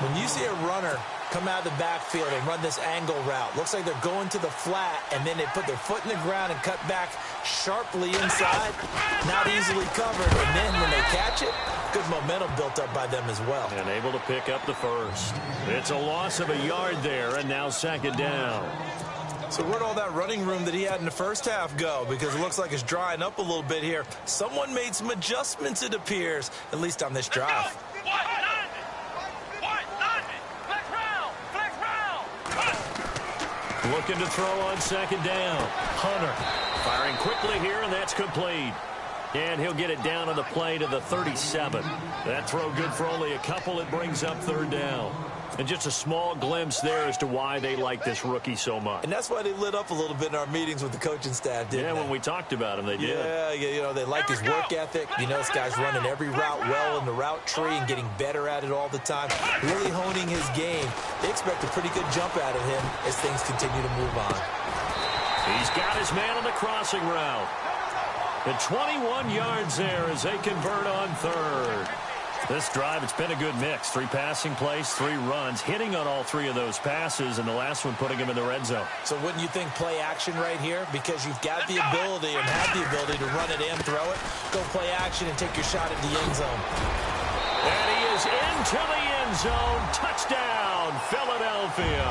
When you see a runner come out of the backfield and run this angle route, looks like they're going to the flat, and then they put their foot in the ground and cut back sharply inside, not easily covered, and then when they catch it, good momentum built up by them as well. And able to pick up the first. It's a loss of a yard there, and now second down. So where'd all that running room that he had in the first half go? Because it looks like it's drying up a little bit here. Someone made some adjustments, it appears, at least on this drive. Looking to throw on second down. Hunter firing quickly here, and that's complete. And he'll get it down on the play to the 37. That throw good for only a couple. It brings up third down. And just a small glimpse there as to why they like this rookie so much. And that's why they lit up a little bit in our meetings with the coaching staff, didn't they? Yeah, when we talked about him, they did. Yeah, you know, they like his work ethic. You know, this guy's running every route well in the route tree and getting better at it all the time, really honing his game. They expect a pretty good jump out of him as things continue to move on. He's got his man on the crossing route. And 21 yards there as they convert on third. This drive, it's been a good mix. 3 passing plays, 3 runs, hitting on all 3 of those passes, and the last one putting him in the red zone. So wouldn't you think play action right here? Because you've got the ability and have the ability to run it and throw it. Go play action and take your shot at the end zone. And he is into the end zone. Touchdown, Philadelphia.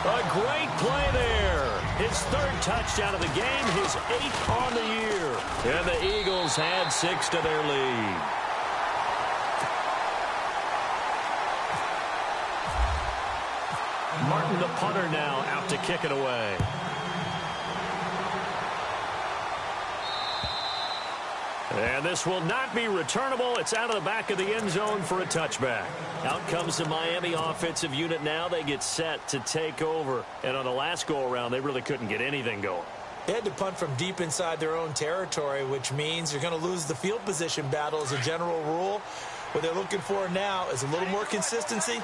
A great play there. His 3rd touchdown of the game, his 8th on the year. And the Eagles add 6 to their lead. Martin, the punter, now out to kick it away. And this will not be returnable. It's out of the back of the end zone for a touchback. Out comes the Miami offensive unit now. They get set to take over. And on the last go-around, they really couldn't get anything going. They had to punt from deep inside their own territory, which means you're going to lose the field position battle as a general rule. What they're looking for now is a little more consistency,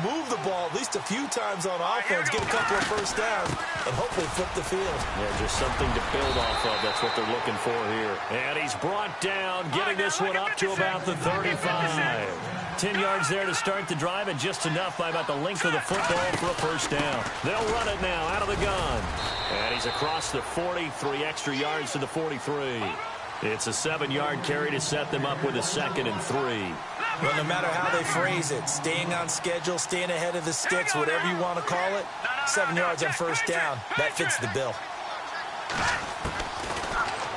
move the ball at least a few times on offense, get a couple of first downs, and hopefully flip the field. Yeah, just something to build off of. That's what they're looking for here. And he's brought down, getting this one up to about the 35. 10 yards there to start the drive, and just enough by about the length of the football for a first down. They'll run it now out of the gun. And he's across the 40, 3 extra yards to the 43. It's a 7-yard carry to set them up with a 2nd and 3. Well, no matter how they phrase it, staying on schedule, staying ahead of the sticks, whatever you want to call it, 7 yards on first down, that fits the bill.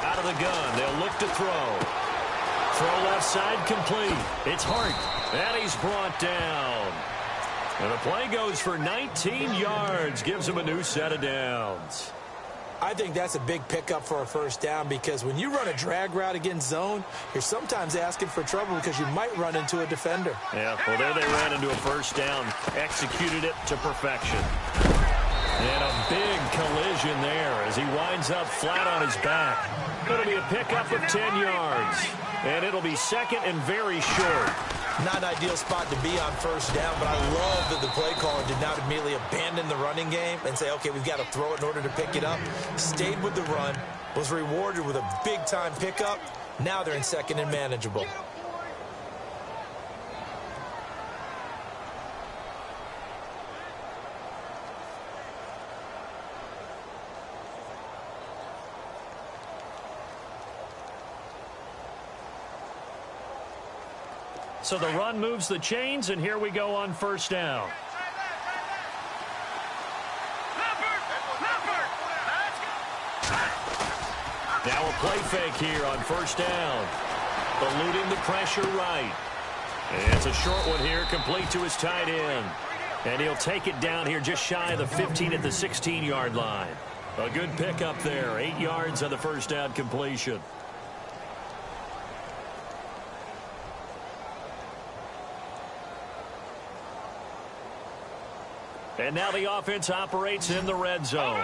Out of the gun, they'll look to throw. Throw left side complete. It's Hart, and he's brought down. And the play goes for 19 yards, gives him a new set of downs. I think that's a big pickup for a first down because when you run a drag route against zone, you're sometimes asking for trouble because you might run into a defender. Yeah, well, there they ran into a first down, executed it to perfection. And a big collision there as he winds up flat on his back. It'll be a pickup of 10 yards, and it'll be 2nd and very short. Not an ideal spot to be on first down, but I love that the play caller did not immediately abandon the running game and say, okay, we've got to throw it in order to pick it up. Stayed with the run, was rewarded with a big-time pickup. Now they're in 2nd and manageable. So the run moves the chains, and here we go on first down. Now a play fake here on first down. Eluding the pressure right. And it's a short one here, complete to his tight end. And he'll take it down here just shy of the 15 at the 16-yard line. A good pickup there, 8 yards on the first down completion. And now the offense operates in the red zone.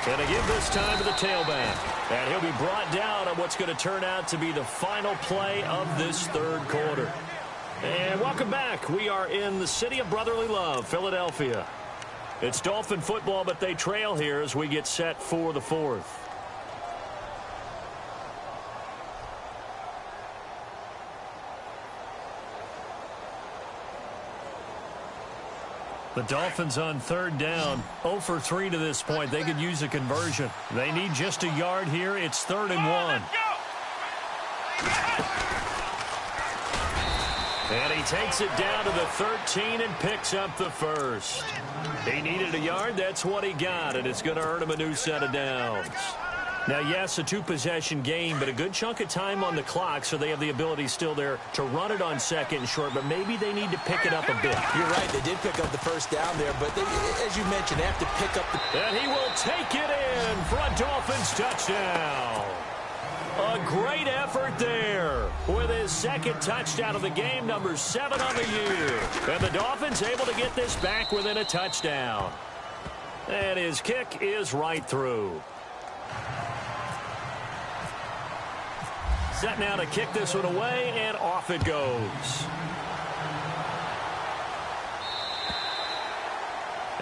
And they give this time to the tailback. And he'll be brought down on what's going to turn out to be the final play of this 3rd quarter. And welcome back. We are in the city of brotherly love, Philadelphia. It's Dolphin football, but they trail here as we get set for the 4th. The Dolphins on third down, 0 for 3 to this point. They could use a conversion. They need just a yard here. It's 3rd and 1. And he takes it down to the 13 and picks up the first. He needed a yard. That's what he got, and it's going to earn him a new set of downs. Now, yes, a 2-possession game, but a good chunk of time on the clock, so they have the ability still there to run it on 2nd and short, but maybe they need to pick it up a bit. You're right. They did pick up the first down there, but they, as you mentioned, they have to pick up the... And he will take it in for a Dolphins touchdown. A great effort there with his 2nd touchdown of the game, number 7 on the year. And the Dolphins able to get this back within a touchdown. And his kick is right through. Set now to kick this one away, and off it goes.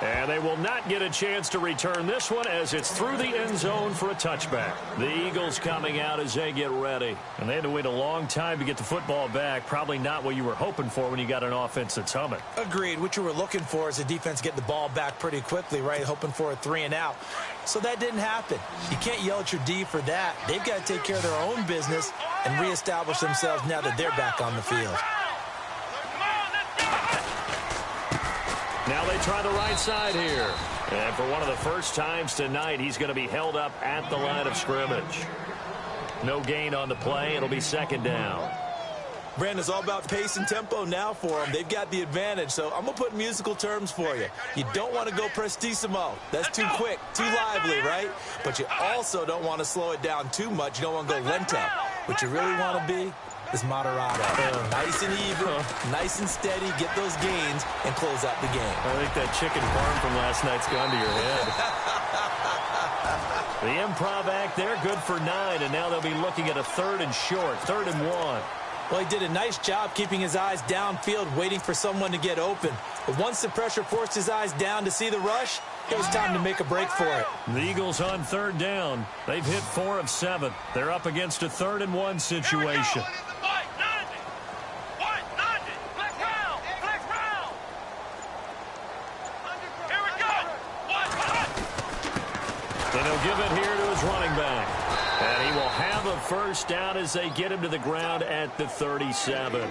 And they will not get a chance to return this one as it's through the end zone for a touchback. The Eagles coming out as they get ready. And they had to wait a long time to get the football back. Probably not what you were hoping for when you got an offense that's humming. Agreed. What you were looking for is the defense get the ball back pretty quickly, right? Hoping for a 3 and out. So that didn't happen. You can't yell at your D for that. They've got to take care of their own business and reestablish themselves now that they're back on the field. Now they try the right side here. And for one of the first times tonight, he's going to be held up at the line of scrimmage. No gain on the play. It'll be 2nd down. Brandon, it's all about pace and tempo now for them. They've got the advantage, so I'm going to put musical terms for you. You don't want to go prestissimo. That's too quick, too lively, right? But you also don't want to slow it down too much. You don't want to go lento. What you really want to be is moderato. Nice and even, nice and steady, get those gains, and close out the game. I think that chicken farm from last night's gone to your head. The improv act there, good for 9, and now they'll be looking at a 3rd and short, 3rd and 1. Well, he did a nice job keeping his eyes downfield, waiting for someone to get open. But once the pressure forced his eyes down to see the rush, it was time to make a break for it. The Eagles on 3rd down. They've hit 4 of 7. They're up against a 3rd and 1 situation. And he'll give it here to his running back. And he will have a first down as they get him to the ground at the 37.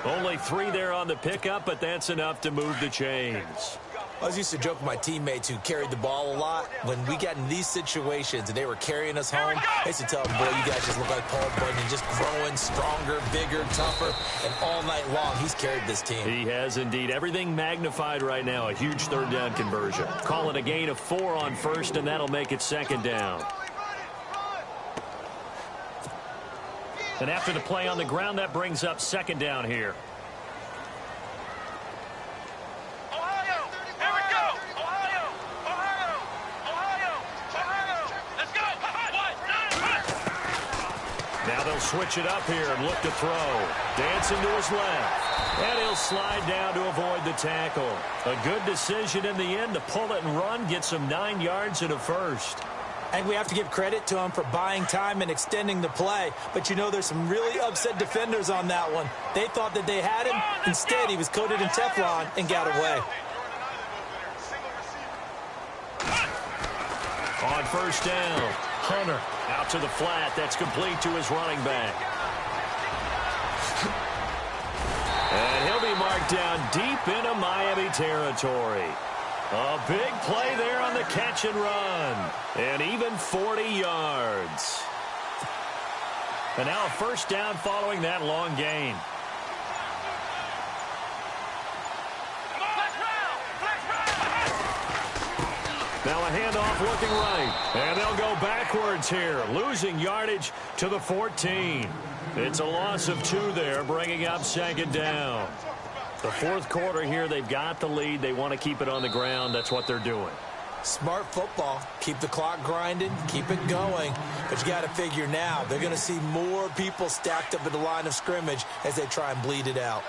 Only 3 there on the pickup, but that's enough to move the chains. I was used to joke with my teammates who carried the ball a lot. When we got in these situations and they were carrying us home, I used to tell them, boy, you guys just look like Paul Bunyan, just growing stronger, bigger, tougher, and all night long he's carried this team. He has indeed. Everything magnified right now. A huge 3rd down conversion. Call it a gain of 4 on 1st, and that'll make it 2nd down. And after the play on the ground, that brings up 2nd down here. Now they'll switch it up here and look to throw. Dancing to his left. And he'll slide down to avoid the tackle. A good decision in the end to pull it and run, get some 9 yards and a first. And we have to give credit to him for buying time and extending the play. But, you know, there's some really upset defenders on that one. They thought that they had him. Instead, he was coated in Teflon and got away. On 1st down, Hunter out to the flat. That's complete to his running back. And he'll be marked down deep into Miami territory. A big play there on the catch and run. And even 40 yards. And now a first down following that long gain. Now a handoff looking right. And they'll go backwards here, losing yardage to the 14. It's a loss of 2 there, bringing up 2nd down. The 4th quarter here, they've got the lead. They want to keep it on the ground. That's what they're doing. Smart football. Keep the clock grinding. Keep it going. But you got to figure now, they're going to see more people stacked up at the line of scrimmage as they try and bleed it out.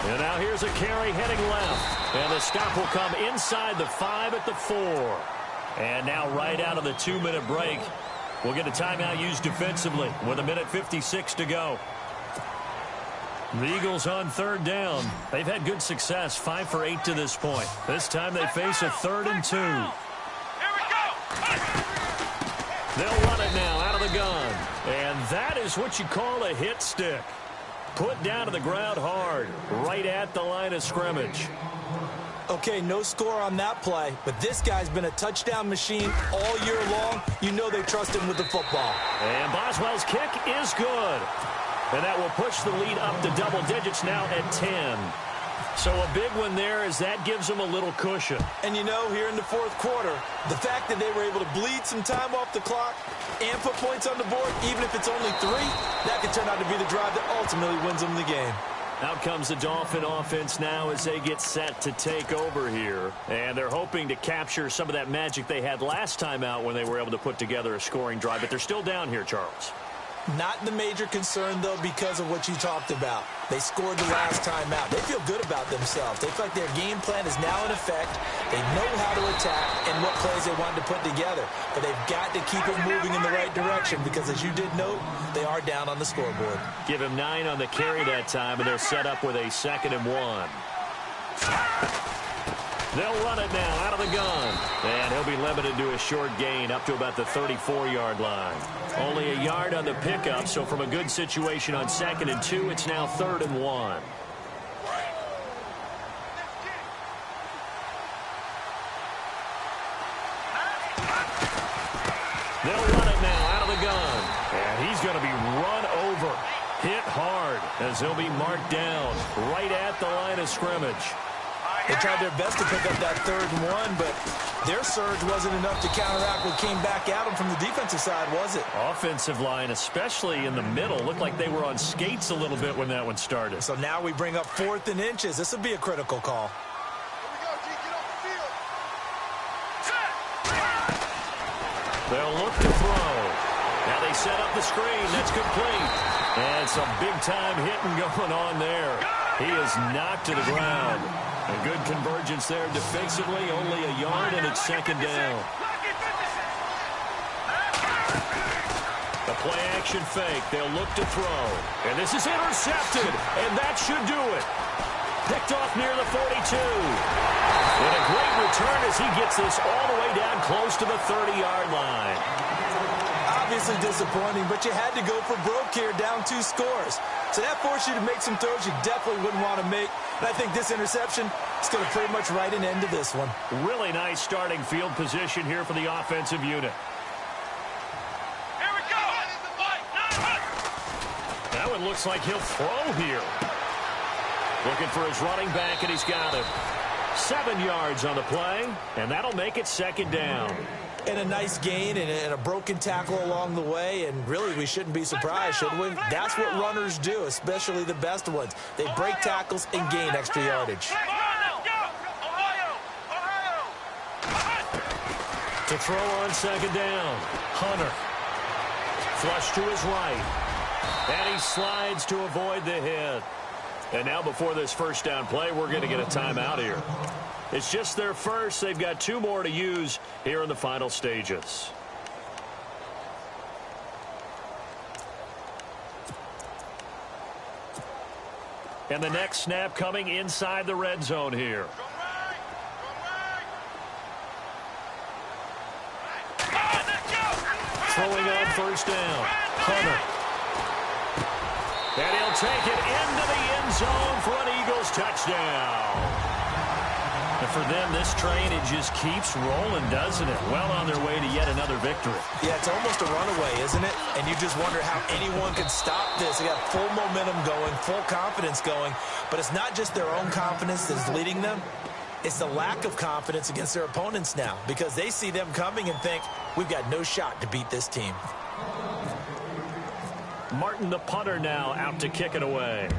And now here's a carry heading left. And the stop will come inside the 5 at the 4. And now right out of the 2-minute break, we'll get a timeout used defensively with 1:56 to go. The Eagles on third down. They've had good success, 5 for 8 to this point. This time they face a 3rd and 2. They'll run it now out of the gun. And that is what you call a hit stick. Put down to the ground hard, right at the line of scrimmage. Okay, no score on that play, but this guy's been a touchdown machine all year long. You know they trust him with the football. And Boswell's kick is good. And that will push the lead up to double digits now at 10. So a big one there as that gives them a little cushion. And you know, here in the fourth quarter, the fact that they were able to bleed some time off the clock and put points on the board, even if it's only 3, that could turn out to be the drive that ultimately wins them the game. Out comes the Dolphin offense now as they get set to take over here. And they're hoping to capture some of that magic they had last time out when they were able to put together a scoring drive. But they're still down here, Charles. Not the major concern, though, because of what you talked about. They scored the last time out. They feel good about themselves. They feel like their game plan is now in effect. They know how to attack and what plays they want to put together. But they've got to keep it moving in the right direction because, as you did note, they are down on the scoreboard. Give him 9 on the carry that time, and they're set up with a 2nd and 1. They'll run it now out of the gun. And he'll be limited to a short gain up to about the 34-yard line. Only a yard on the pickup, so from a good situation on 2nd and 2, it's now 3rd and 1. They'll run it now out of the gun. And he's going to be run over. Hit hard as he'll be marked down right at the line of scrimmage. They tried their best to pick up that 3rd and 1, but their surge wasn't enough to counteract what came back at them from the defensive side, was it? Offensive line, especially in the middle, looked like they were on skates a little bit when that one started. So now we bring up 4th and inches. This will be a critical call. They'll look to throw. Now they set up the screen. That's complete. And some big-time hitting going on there. He is knocked to the ground. A good convergence there defensively, only a yard, and it's 2nd down. The play-action fake. They'll look to throw. And this is intercepted, and that should do it. Picked off near the 42. And a great return as he gets this all the way down close to the 30-yard line. Obviously disappointing, but you had to go for broke here, down 2 scores. So that forced you to make some throws you definitely wouldn't want to make. And I think this interception is going to pretty much write an end to this one. Really nice starting field position here for the offensive unit. Here we go. That one looks like he'll throw here. Looking for his running back, and he's got him. 7 yards on the play, and that'll make it 2nd down. And a nice gain and a broken tackle along the way, and really we shouldn't be surprised, should we? That's what runners do, especially the best ones. They break tackles and gain extra yardage. To throw on 2nd down, Hunter. Flush to his right. And he slides to avoid the hit. And now before this 1st down play, we're going to get a timeout here. It's just their first. They've got 2 more to use here in the final stages. And the next snap coming inside the red zone here. Throwing on 1st down, Hunter. And he'll take it into the end zone for an Eagles touchdown. And for them, this train, it just keeps rolling, doesn't it? Well on their way to yet another victory. Yeah, it's almost a runaway, isn't it? And you just wonder how anyone can stop this. They got full momentum going, full confidence going. But it's not just their own confidence that's leading them. It's the lack of confidence against their opponents now because they see them coming and think, we've got no shot to beat this team. Martin, the punter, now out to kick it away.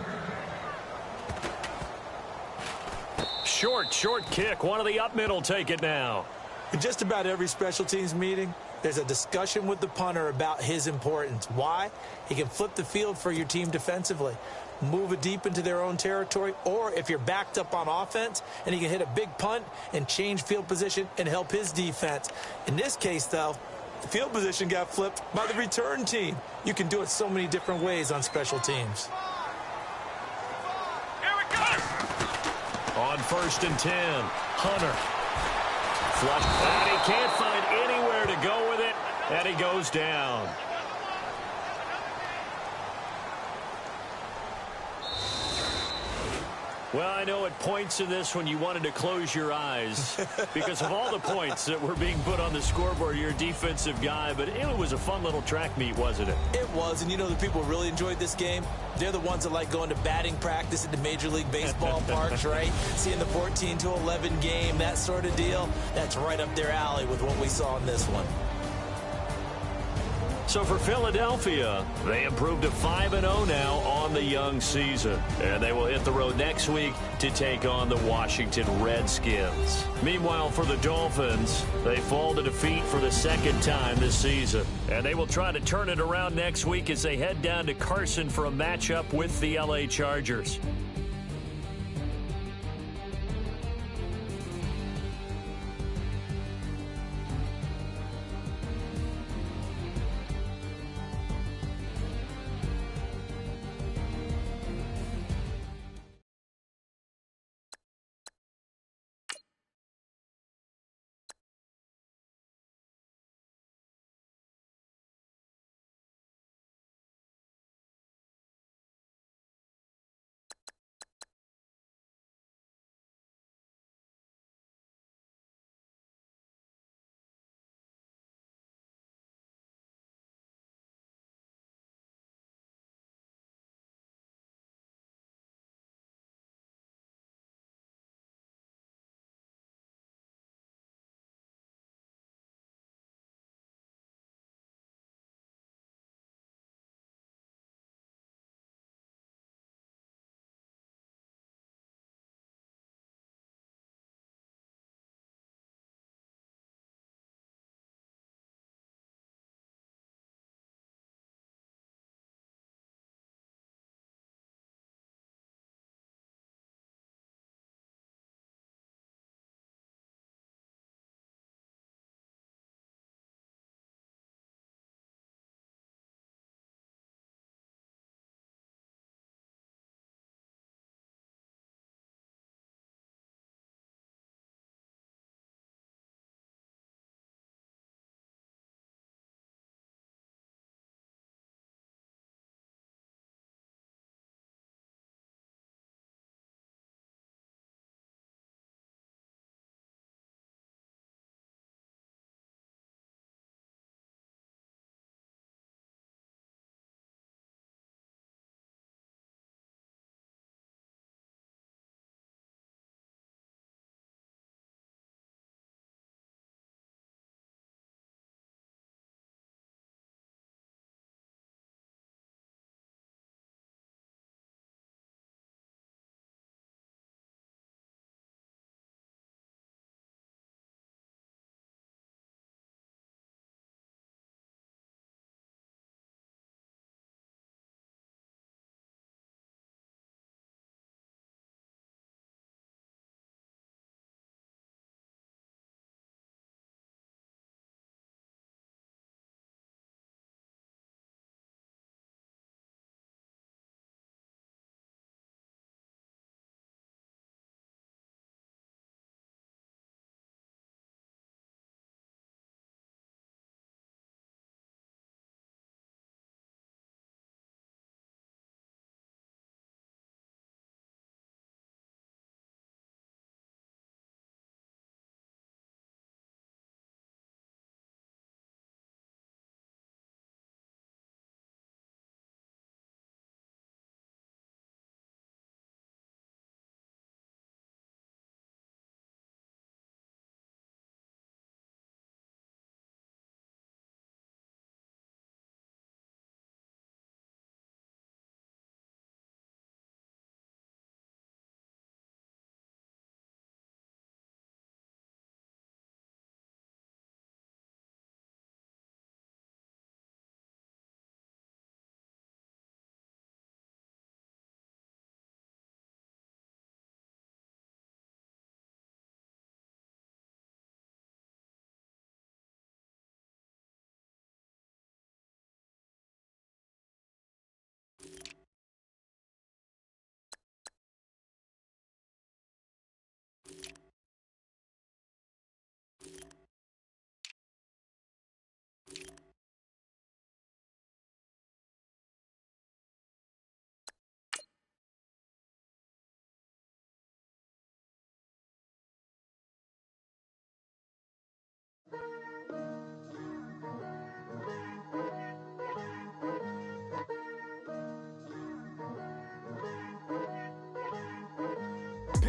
Short kick. One of the up middle take it now. In just about every special teams meeting, there's a discussion with the punter about his importance. Why? He can flip the field for your team defensively, move it deep into their own territory, or if you're backed up on offense, and he can hit a big punt and change field position and help his defense. In this case, though, the field position got flipped by the return team. You can do it so many different ways on special teams. On 1st and 10, Hunter. Flush, and he can't find anywhere to go with it, and he goes down. Well, I know at points in this when you wanted to close your eyes because of all the points that were being put on the scoreboard. You're a defensive guy, but it was a fun little track meet, wasn't it? It was, and you know the people really enjoyed this game? They're the ones that like going to batting practice at the Major League Baseball parks, right? Seeing the 14-11 game, that sort of deal. That's right up their alley with what we saw in this one. So for Philadelphia, they improved to 5-0 now on the young season. And they will hit the road next week to take on the Washington Redskins. Meanwhile, for the Dolphins, they fall to defeat for the second time this season. And they will try to turn it around next week as they head down to Carson for a matchup with the LA Chargers.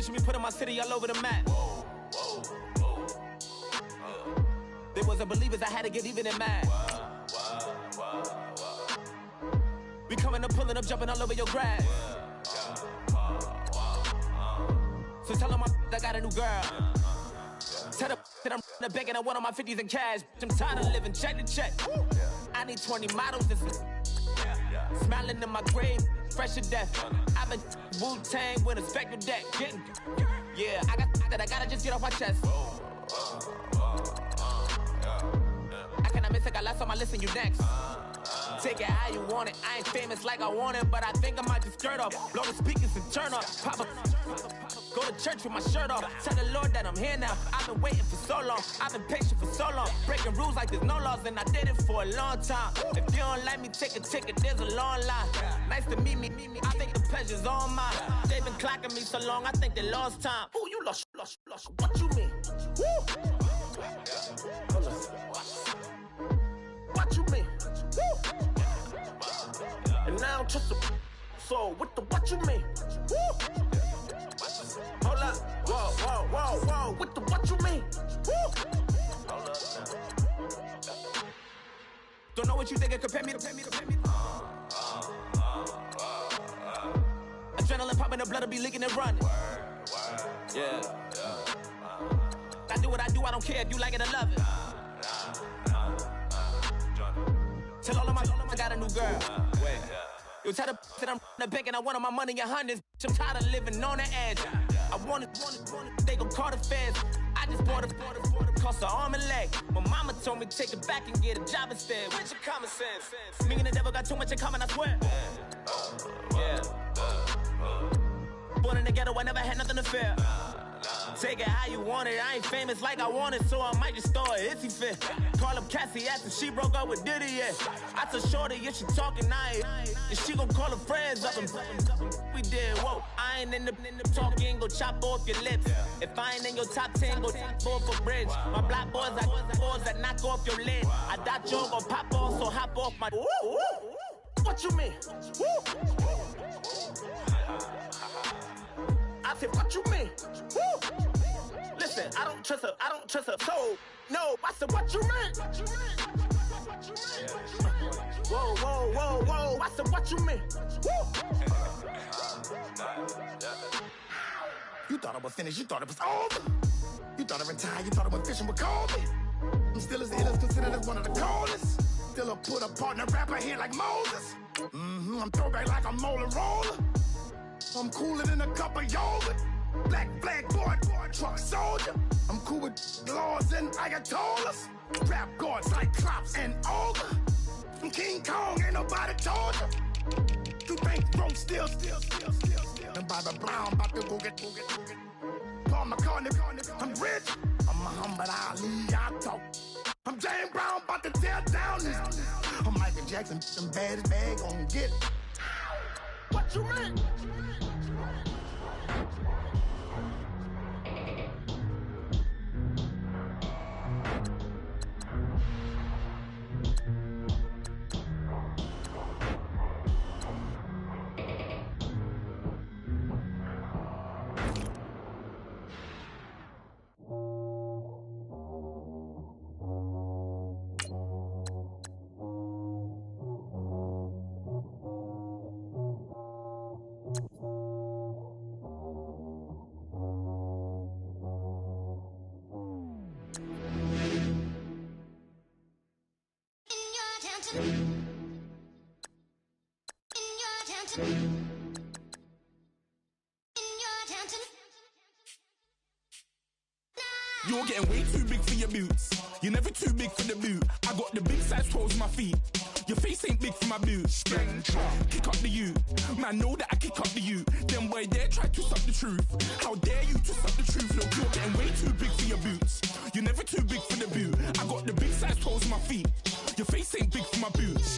Picture me putting my city all over the map. They wasn't believers, I had to get even and mad. We coming up, pulling up, jumping all over your grass. So tell them I got a new girl. Tell them that I'm the bank and I want all my 50s in cash. I'm tired of living check to check. I need 20 models and smiling in my grave, fresh to death. I've been Wu-Tang with a spectral deck. Yeah, I gotta just get off my chest. I cannot miss it, got last on my list and you next. Take it how you want it. I ain't famous like I want it, but I think I might just skirt off. Blow the speakers and turn up. Go to church with my shirt off. Tell the Lord that I'm here now. I've been waiting for so long. I've been patient for so long. Breaking rules like there's no laws, and I did it for a long time. If you don't like me, take a ticket. There's a long line. Nice to meet me. I think the pleasure's all mine. They've been clocking me so long, I think they lost time. Ooh, you lost. What you mean? Woo! What you mean? Woo! And now just the so with the what you mean? Woo! Hold up, whoa, with the what you mean? Woo! Hold up now. Don't know what you think, compare me to. Adrenaline popping, the blood will be leaking and running. Yeah. I do what I do, I don't care if you like it or love it. Tell all of my I got a new girl. Wait. You tell the that I'm the bank and I want all my money in hundreds. I'm tired of living on the edge. I want it, they gon' call the feds. I just bought a cost an arm and leg. My mama told me take it back and get a job instead. Where's your common sense? Me and the devil got too much in common, I swear. Yeah. Born in the ghetto, I never had nothing to fear. Take it how you want it. I ain't famous like I want it, so I might just throw it if he fit. Call up Cassie after she broke up with Diddy, yeah. I told Shorty if she talking, and she gon' call her friends up and we did, whoa. I ain't in the talking, go chop off your lips. If I ain't in your top 10, go top 4 for bridge. My black boys, I got boys that knock off your lid. I thought you gon' pop off, so hop off my. What you mean? I said, what you mean? Woo! Listen, I don't trust her soul. No, I said, what you mean? Whoa, I said, what you mean? Woo! You thought I was finished, you thought it was over. You thought I retired, you thought I went fishing with Kobe. I'm still as ill as considered as one of the coldest. Still a put a partner rapper here like Moses. I'm throwback like a molar roller. I'm cooler than a cup of yogurt. Black flag boy, truck soldier. I'm cool with laws and Ayatollahs. Rap gods like Klops and Ogre. I'm King Kong, ain't nobody told you. You think road still. And Bobby Brown about to go get. Paul McCartney, I'm rich. I'm Muhammad Ali, I talk. I'm James Brown, about to tear down this. I'm Michael Jackson, them baddest bag gon' get it. What you mean? You're getting way too big for your boots. You're never too big for the boot. I got the big size toes on my feet. Your face ain't big for my boots. Kick up the you. Man, know that I kick up the you. Them boy there try to stop the truth. How dare you to stop the truth? Look, you're getting way too big for your boots. You're never too big for the boot. I got the big size toes on my feet. Your face ain't big for my boots.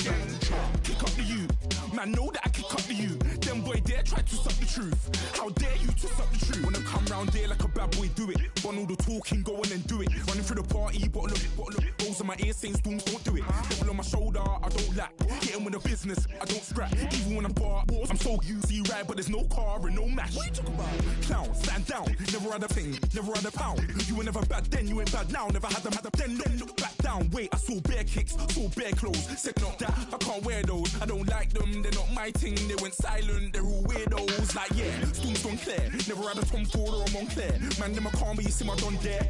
Kick up the you. Man, know that I kick up the you. Them boy there try to suck the truth. How dare you to suck the truth? When I come round there like a bad boy, do it. Want all the talking, go on and do it. Running through the party, bottle up. Rolls on my ear saying storms, don't do it. Devil on my shoulder, I don't lack. Getting with the business, I don't scrap. Even when I'm bar, I'm so easy ride, but there's no car and no match. What you talking about? Clown, stand down. Never had a thing, never had a pound. You were never bad then, you ain't bad now. Never had a then, look back down. Wait, I saw bare kicks, saw bare clothes. Said not that, I can't wear those. I don't like them, they're not my thing. They went silent, they're all weirdos. Like yeah, storms don't clear. Never had a Tom Ford or a Montclair. Man, them I can't be, you see my done there.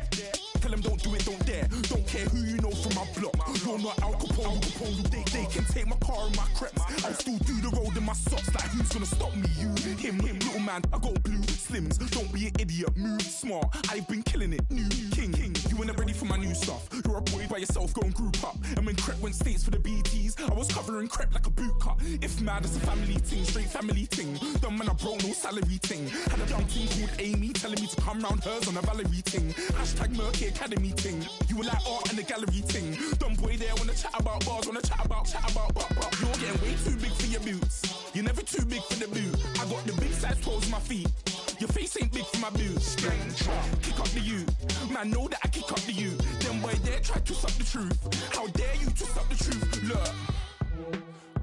Tell them don't do it, don't dare. Don't care who you know from my block. You're not Al Capone. They can take my car and my crepes. I'll still do the road in my socks. Like who's gonna stop me? You, him, little man. I got blue slims. Don't be an idiot, move smart. I've been killing it, new king. You were never ready for my new stuff. You're a boy by yourself, go and group up. And when Crep went states for the BTs, I was covering Crep like a boot cut. If mad, it's a family thing, straight family thing. Dumb man, I broke no salary thing. Had a young thing called Amy telling me to come round hers on a Valerie thing. Hashtag Murky Academy thing. You were like art and the gallery thing. Dumb boy there wanna chat about bars, wanna chat about. You're getting way too big for your boots. You're never too big for the boot. I got the big size toes on my feet. Your face ain't big for my boots. Kick up the you. Man, know that I kick up the you. Them boy there try to suck the truth. How dare you to suck the truth? Look,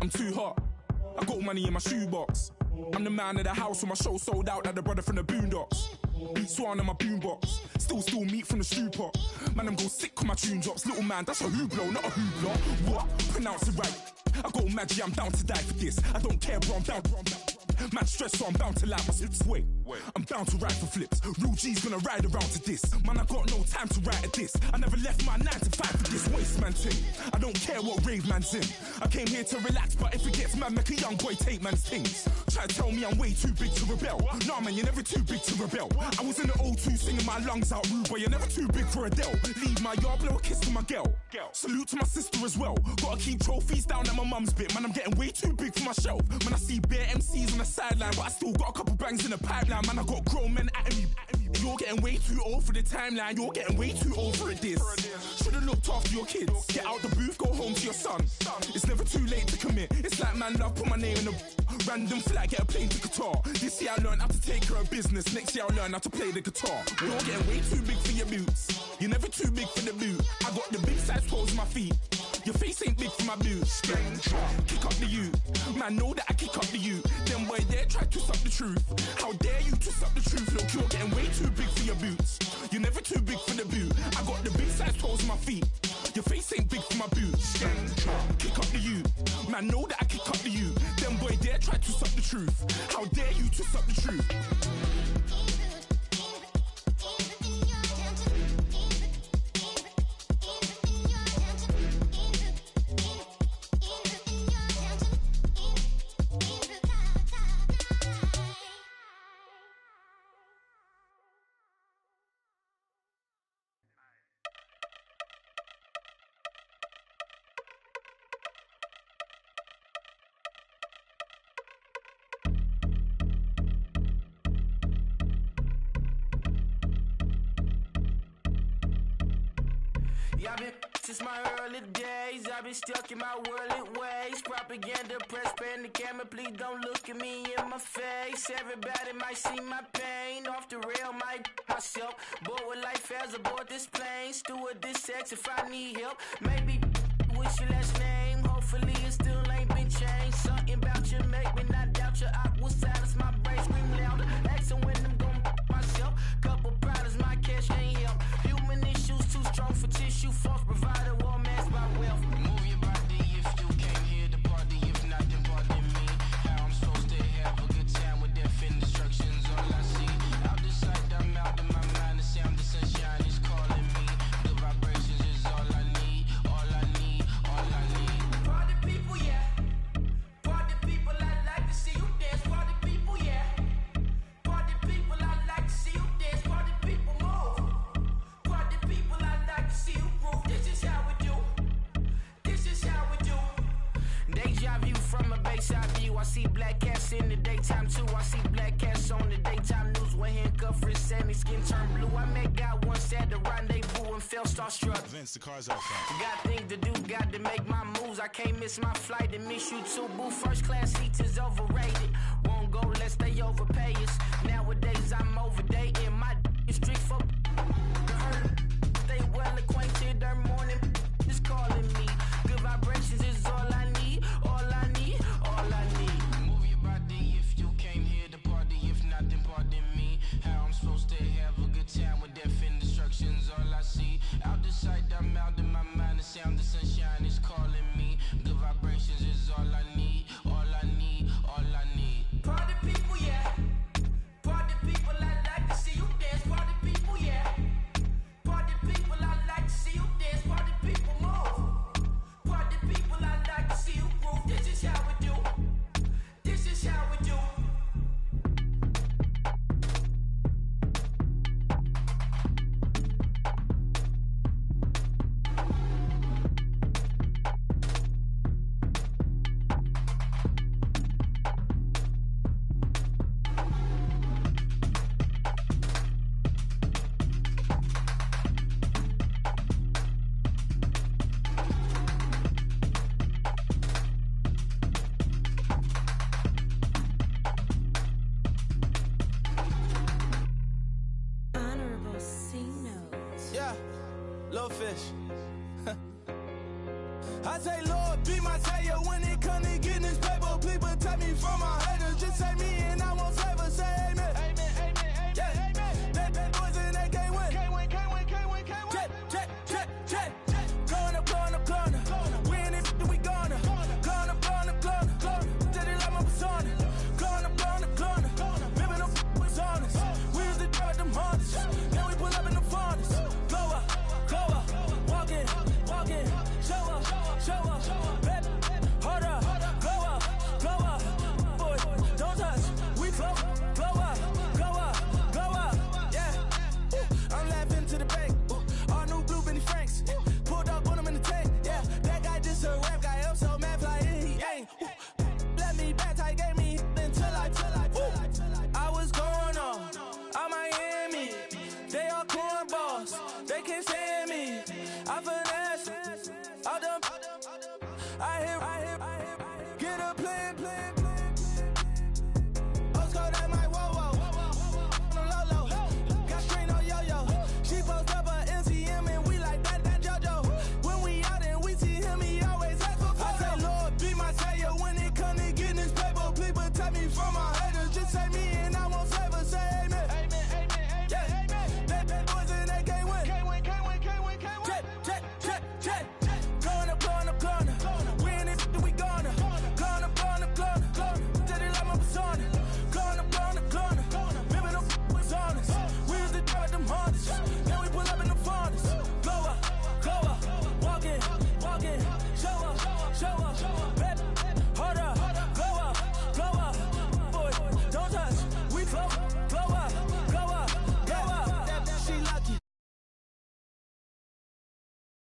I'm too hot. I got money in my shoebox. I'm the man of the house when my show sold out like the brother from the Boondocks. Beat Swan on my boombox. Still meat from the stew pot. Man, I'm go sick with my tune drops. Little man, that's a hooplo, not a hoopla. What? Pronounce it right. I got magic, I'm down to die for this. I don't care, bro, I'm down. Man stressed, so I'm bound to lie my slips. Wait, I'm bound to ride for flips. Real G's gonna ride around to this. Man, I got no time to write at this. I never left my 9 to 5 for this waste man thing. I don't care what rave man's in. I came here to relax, but if it gets mad, make a young boy take man's things. Try to tell me I'm way too big to rebel. Nah, man, you're never too big to rebel. I was in the O2 singing my lungs out rude, but you're never too big for Adele. Leave my yard, blow a kiss to my girl. Salute to my sister as well. Gotta keep trophies down at my mum's bit. Man, I'm getting way too big for my shelf. Man, I see bare MCs on the sideline, but I still got a couple bangs in the pipeline. Man, I got grown men at me. You're getting way too old for the timeline. You're getting way too old for a diss. Should've looked after your kids. Get out the booth, go home to your son. It's never too late to commit. It's like man love, put my name in a random flag, get a plane to Qatar. This year I learned how to take care of business. Next year I'll learn how to play the guitar. You're getting way too big for your boots. You're never too big for the boot. I got the big size toes on my feet. Your face ain't big for my boots. Kick up the you. Man, know that I kick up the you. Them boy there try to suck the truth. How dare you to suck the truth? Look, you're getting way too big for your boots. You're never too big for the boot. I got the big size toes on my feet. Your face ain't big for my boots. Kick up the you. Man, know that I kick up the you. Them boy there try to suck the truth. How dare you to suck the truth? I've been since my early days, I've been stuck in my worldly ways. Propaganda, press, pan the camera, please don't look at me in my face. Everybody might see my pain, off the rail, might myself. Bored with life as aboard this plane. Steward this sex if I need help. Maybe what's your last name? Hopefully it still ain't been changed. Something about you make me not doubt your I will silence my brain, scream louder. Asking when I'm gon' myself. Couple problems, my cash ain't help. Human issues too strong for tissue. False provider, war masked by wealth. Move your body if you came here to party. If not, then pardon me. How I'm supposed to have a good time with death instructions. All I see, out the sight, I'm out of my mind. The sound of sunshine is calling me. The vibrations is all I need. All I need, all I need. Party people, yeah. Party people, I like to see you dance. Party people, yeah. Party people, I like to see you dance. Party people, move. Party people, I like to see you groove. This is how we do. This is how we do. Deja view from a bayside view. I see black cats in the daytime too. I see black cats on the daytime news with handcuff wrists and their skin turned blue. I met God once at the rendezvous and felt starstruck. Vince, the car's out front. Got things to do, got to make my moves. I can't miss my flight and miss you too, boo. First class seats is overrated. Won't go lest they overpay us. Nowadays I'm overdating. My street for stay well acquainted. Their morning is calling me. Good vibrations is all I need. All I need. All I need. Move your body if you came here to party. If not, then pardon me. How I'm supposed to have a good time with death and destruction's all I see. Out the sight, I'm out in my mind. The sound of sunshine is calling me. Good vibrations is all I need. All I need. All I need. Party people, yeah. Party people, I like to see you dance. Party people, yeah. Party people, I like to see you dance. Party people, move. Party people, I like to see you groove. This is how we do. This is how we do. Honorable C notes. Yeah, little fish. I say, Lord, be my savior when it come to getting this paper. Please protect me from my haters. Just say me and I won't favor. Say amen. Amen, amen, amen. Yeah, amen. That boys and they can't win. Can't win, can't win, can't win, can't win. Jet. Going up. Win it, we gonna. Gonna. Did it like my persona. Gonna. Living up was honest. We was the drug them hardest. Then we pull up in the furnace. Glow up. Walk in. Show up. Baby, hold up. Glow up. Boy, don't touch. We glow up. Yeah. Ooh, I'm laughing to the bank. Ooh, all new blue Benny Franks. Pulled up on him in the tank. Yeah, that guy just a rap guy. I'm so mad fly in, he ain't. Ooh, let me back tight, gave me until I was going on Miami. They all cornballs. They can't stand me. I finesse. All them. I hear